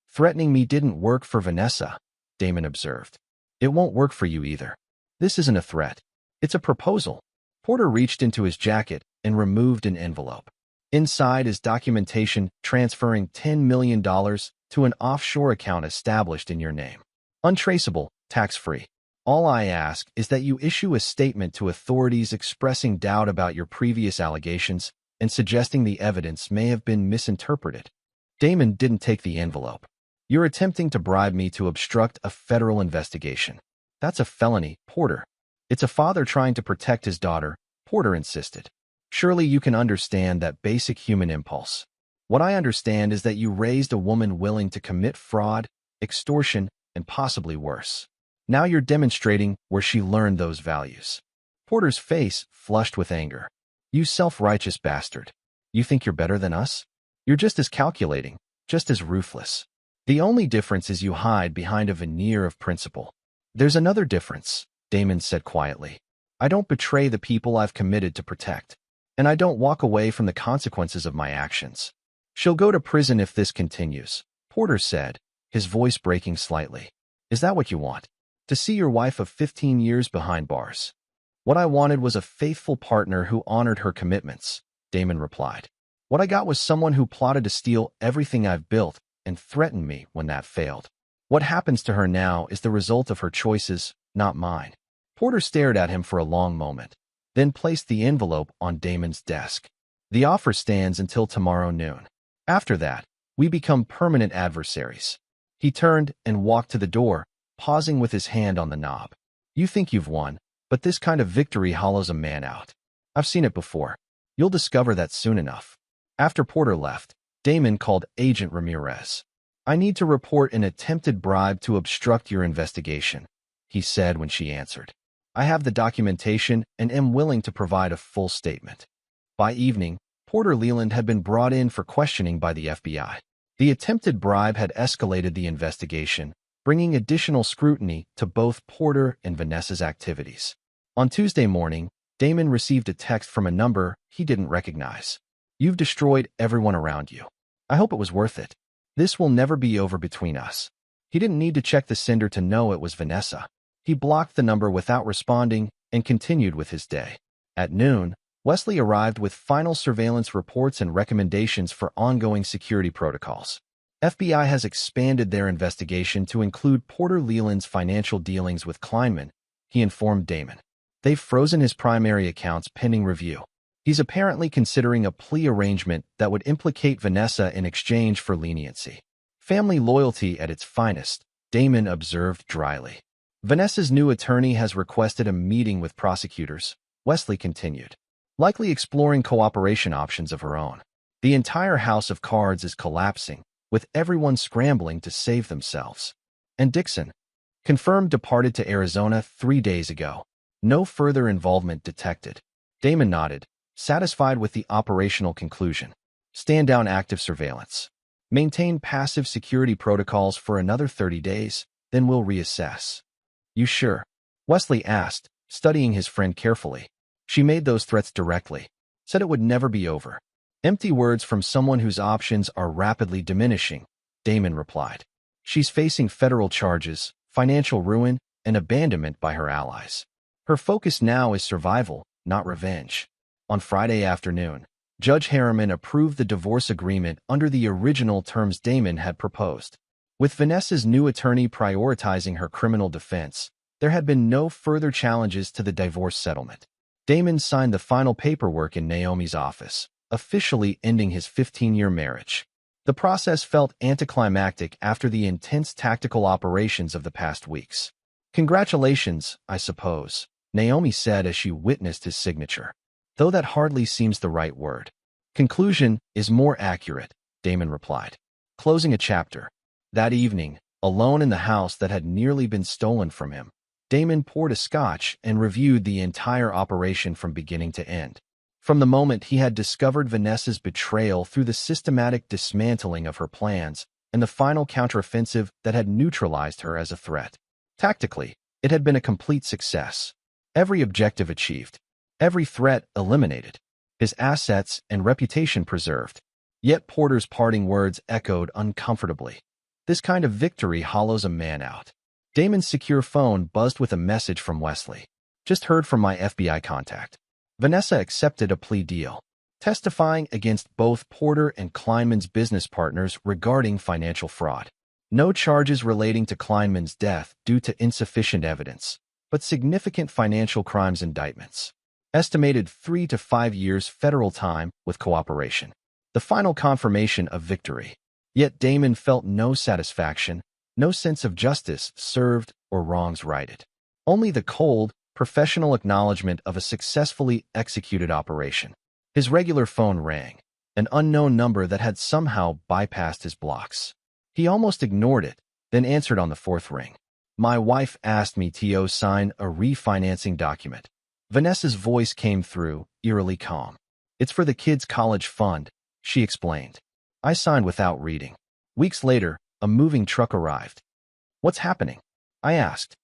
Threatening me didn't work for Vanessa," Damon observed. "It won't work for you either. This isn't a threat. It's a proposal." Porter reached into his jacket and removed an envelope. Inside is documentation transferring $10 million to an offshore account established in your name. Untraceable, tax-free. "All I ask is that you issue a statement to authorities expressing doubt about your previous allegations and suggesting the evidence may have been misinterpreted." Damon didn't take the envelope. "You're attempting to bribe me to obstruct a federal investigation. That's a felony, Porter." "It's a father trying to protect his daughter," Porter insisted. "Surely you can understand that basic human impulse." "What I understand is that you raised a woman willing to commit fraud, extortion, and possibly worse. Now you're demonstrating where she learned those values." Porter's face flushed with anger. "You self-righteous bastard. You think you're better than us? You're just as calculating, just as ruthless. The only difference is you hide behind a veneer of principle." "There's another difference," Damon said quietly. "I don't betray the people I've committed to protect, and I don't walk away from the consequences of my actions." "She'll go to prison if this continues," Porter said, his voice breaking slightly. "Is that what you want? To see your wife of 15 years behind bars?" "What I wanted was a faithful partner who honored her commitments," Damon replied. "What I got was someone who plotted to steal everything I've built and threatened me when that failed. What happens to her now is the result of her choices, not mine." Porter stared at him for a long moment, then placed the envelope on Damon's desk. "The offer stands until tomorrow noon. After that, we become permanent adversaries." He turned and walked to the door, pausing with his hand on the knob. "You think you've won, but this kind of victory hollows a man out. I've seen it before. You'll discover that soon enough." After Porter left, Damon called Agent Ramirez. "I need to report an attempted bribe to obstruct your investigation," he said when she answered. "I have the documentation and am willing to provide a full statement." By evening, Porter Leland had been brought in for questioning by the FBI. The attempted bribe had escalated the investigation, bringing additional scrutiny to both Porter and Vanessa's activities. On Tuesday morning, Damon received a text from a number he didn't recognize. "You've destroyed everyone around you. I hope it was worth it. This will never be over between us." He didn't need to check the sender to know it was Vanessa. He blocked the number without responding and continued with his day. At noon, Wesley arrived with final surveillance reports and recommendations for ongoing security protocols. FBI has expanded their investigation to include Porter Leland's financial dealings with Kleinman, he informed Damon. They've frozen his primary accounts pending review. He's apparently considering a plea arrangement that would implicate Vanessa in exchange for leniency. Family loyalty at its finest, Damon observed dryly. Vanessa's new attorney has requested a meeting with prosecutors, Wesley continued, likely exploring cooperation options of her own. The entire house of cards is collapsing, with everyone scrambling to save themselves. And Dixon, confirmed, departed to Arizona 3 days ago. No further involvement detected. Damon nodded, satisfied with the operational conclusion. Stand down active surveillance. Maintain passive security protocols for another 30 days, then we'll reassess. You sure? Wesley asked, studying his friend carefully. She made those threats directly. Said it would never be over. Empty words from someone whose options are rapidly diminishing, Damon replied. She's facing federal charges, financial ruin, and abandonment by her allies. Her focus now is survival, not revenge. On Friday afternoon, Judge Harriman approved the divorce agreement under the original terms Damon had proposed. With Vanessa's new attorney prioritizing her criminal defense, there had been no further challenges to the divorce settlement. Damon signed the final paperwork in Naomi's office, officially ending his 15-year marriage. The process felt anticlimactic after the intense tactical operations of the past weeks. Congratulations, I suppose, Naomi said as she witnessed his signature. Though that hardly seems the right word. Conclusion is more accurate, Damon replied. Closing a chapter. That evening, alone in the house that had nearly been stolen from him, Damon poured a scotch and reviewed the entire operation from beginning to end. From the moment he had discovered Vanessa's betrayal through the systematic dismantling of her plans and the final counteroffensive that had neutralized her as a threat. Tactically, it had been a complete success. Every objective achieved. Every threat eliminated. His assets and reputation preserved. Yet Porter's parting words echoed uncomfortably. This kind of victory hollows a man out. Damon's secure phone buzzed with a message from Wesley. Just heard from my FBI contact. Vanessa accepted a plea deal, testifying against both Porter and Kleinman's business partners regarding financial fraud. No charges relating to Kleinman's death due to insufficient evidence, but significant financial crimes indictments. Estimated 3 to 5 years federal time with cooperation. The final confirmation of victory. Yet Damon felt no satisfaction, no sense of justice served or wrongs righted. Only the cold, professional acknowledgement of a successfully executed operation. His regular phone rang, an unknown number that had somehow bypassed his blocks. He almost ignored it, then answered on the 4th ring. My wife asked me to sign a refinancing document. Vanessa's voice came through, eerily calm. It's for the kids' college fund, she explained. I signed without reading. Weeks later, a moving truck arrived. What's happening? I asked.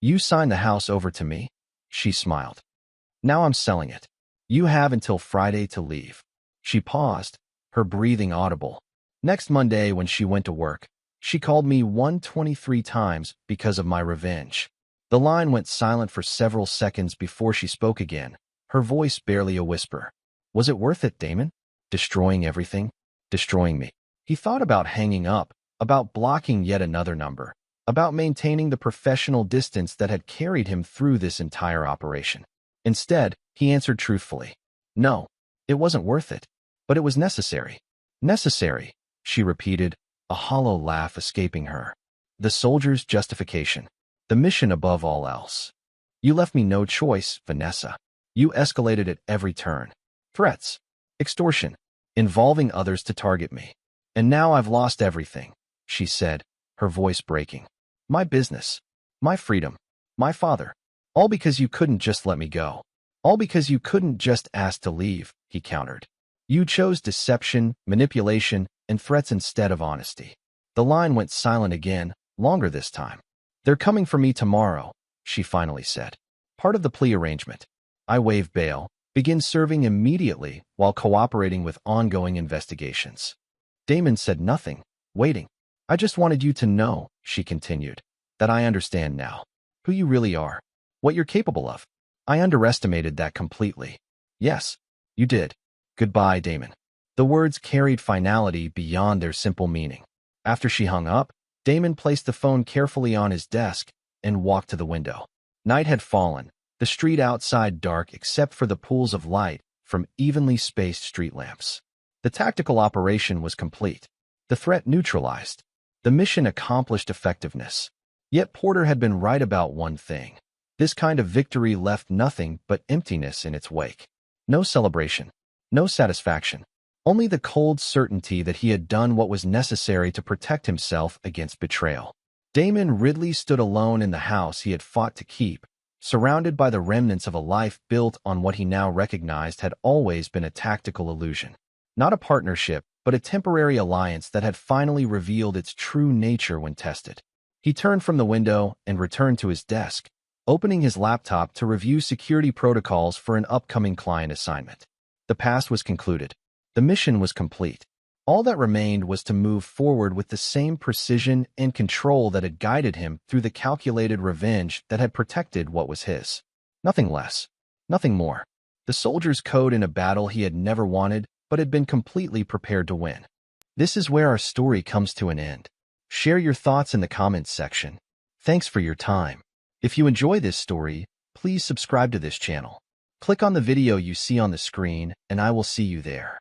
You signed the house over to me? She smiled. Now I'm selling it. You have until Friday to leave. She paused, her breathing audible. Next Monday when she went to work, she called me 123 times because of my revenge. The line went silent for several seconds before she spoke again, her voice barely a whisper. Was it worth it, Damon? Destroying everything? Destroying me. He thought about hanging up, about blocking yet another number, about maintaining the professional distance that had carried him through this entire operation. Instead, he answered truthfully. No, it wasn't worth it, but it was necessary. Necessary, she repeated, a hollow laugh escaping her. The soldier's justification. The mission above all else. You left me no choice, Vanessa. You escalated at every turn. Threats. Extortion. Involving others to target me. And now I've lost everything, she said, her voice breaking. My business. My freedom. My father. All because you couldn't just let me go. All because you couldn't just ask to leave, he countered. You chose deception, manipulation, and threats instead of honesty. The line went silent again, longer this time. They're coming for me tomorrow, she finally said. Part of the plea arrangement. I waive bail, begin serving immediately while cooperating with ongoing investigations. Damon said nothing, waiting. I just wanted you to know, she continued, that I understand now. Who you really are. What you're capable of. I underestimated that completely. Yes, you did. Goodbye, Damon. The words carried finality beyond their simple meaning. After she hung up, Damon placed the phone carefully on his desk and walked to the window. Night had fallen, the street outside dark except for the pools of light from evenly spaced street lamps. The tactical operation was complete. The threat neutralized. The mission accomplished effectiveness. Yet Porter had been right about one thing. This kind of victory left nothing but emptiness in its wake. No celebration. No satisfaction. Only the cold certainty that he had done what was necessary to protect himself against betrayal. Damon Ridley stood alone in the house he had fought to keep, surrounded by the remnants of a life built on what he now recognized had always been a tactical illusion. Not a partnership, but a temporary alliance that had finally revealed its true nature when tested. He turned from the window and returned to his desk, opening his laptop to review security protocols for an upcoming client assignment. The past was concluded. The mission was complete. All that remained was to move forward with the same precision and control that had guided him through the calculated revenge that had protected what was his. Nothing less. Nothing more. The soldier's code in a battle he had never wanted, but had been completely prepared to win. This is where our story comes to an end. Share your thoughts in the comments section. Thanks for your time. If you enjoy this story, please subscribe to this channel. Click on the video you see on the screen, and I will see you there.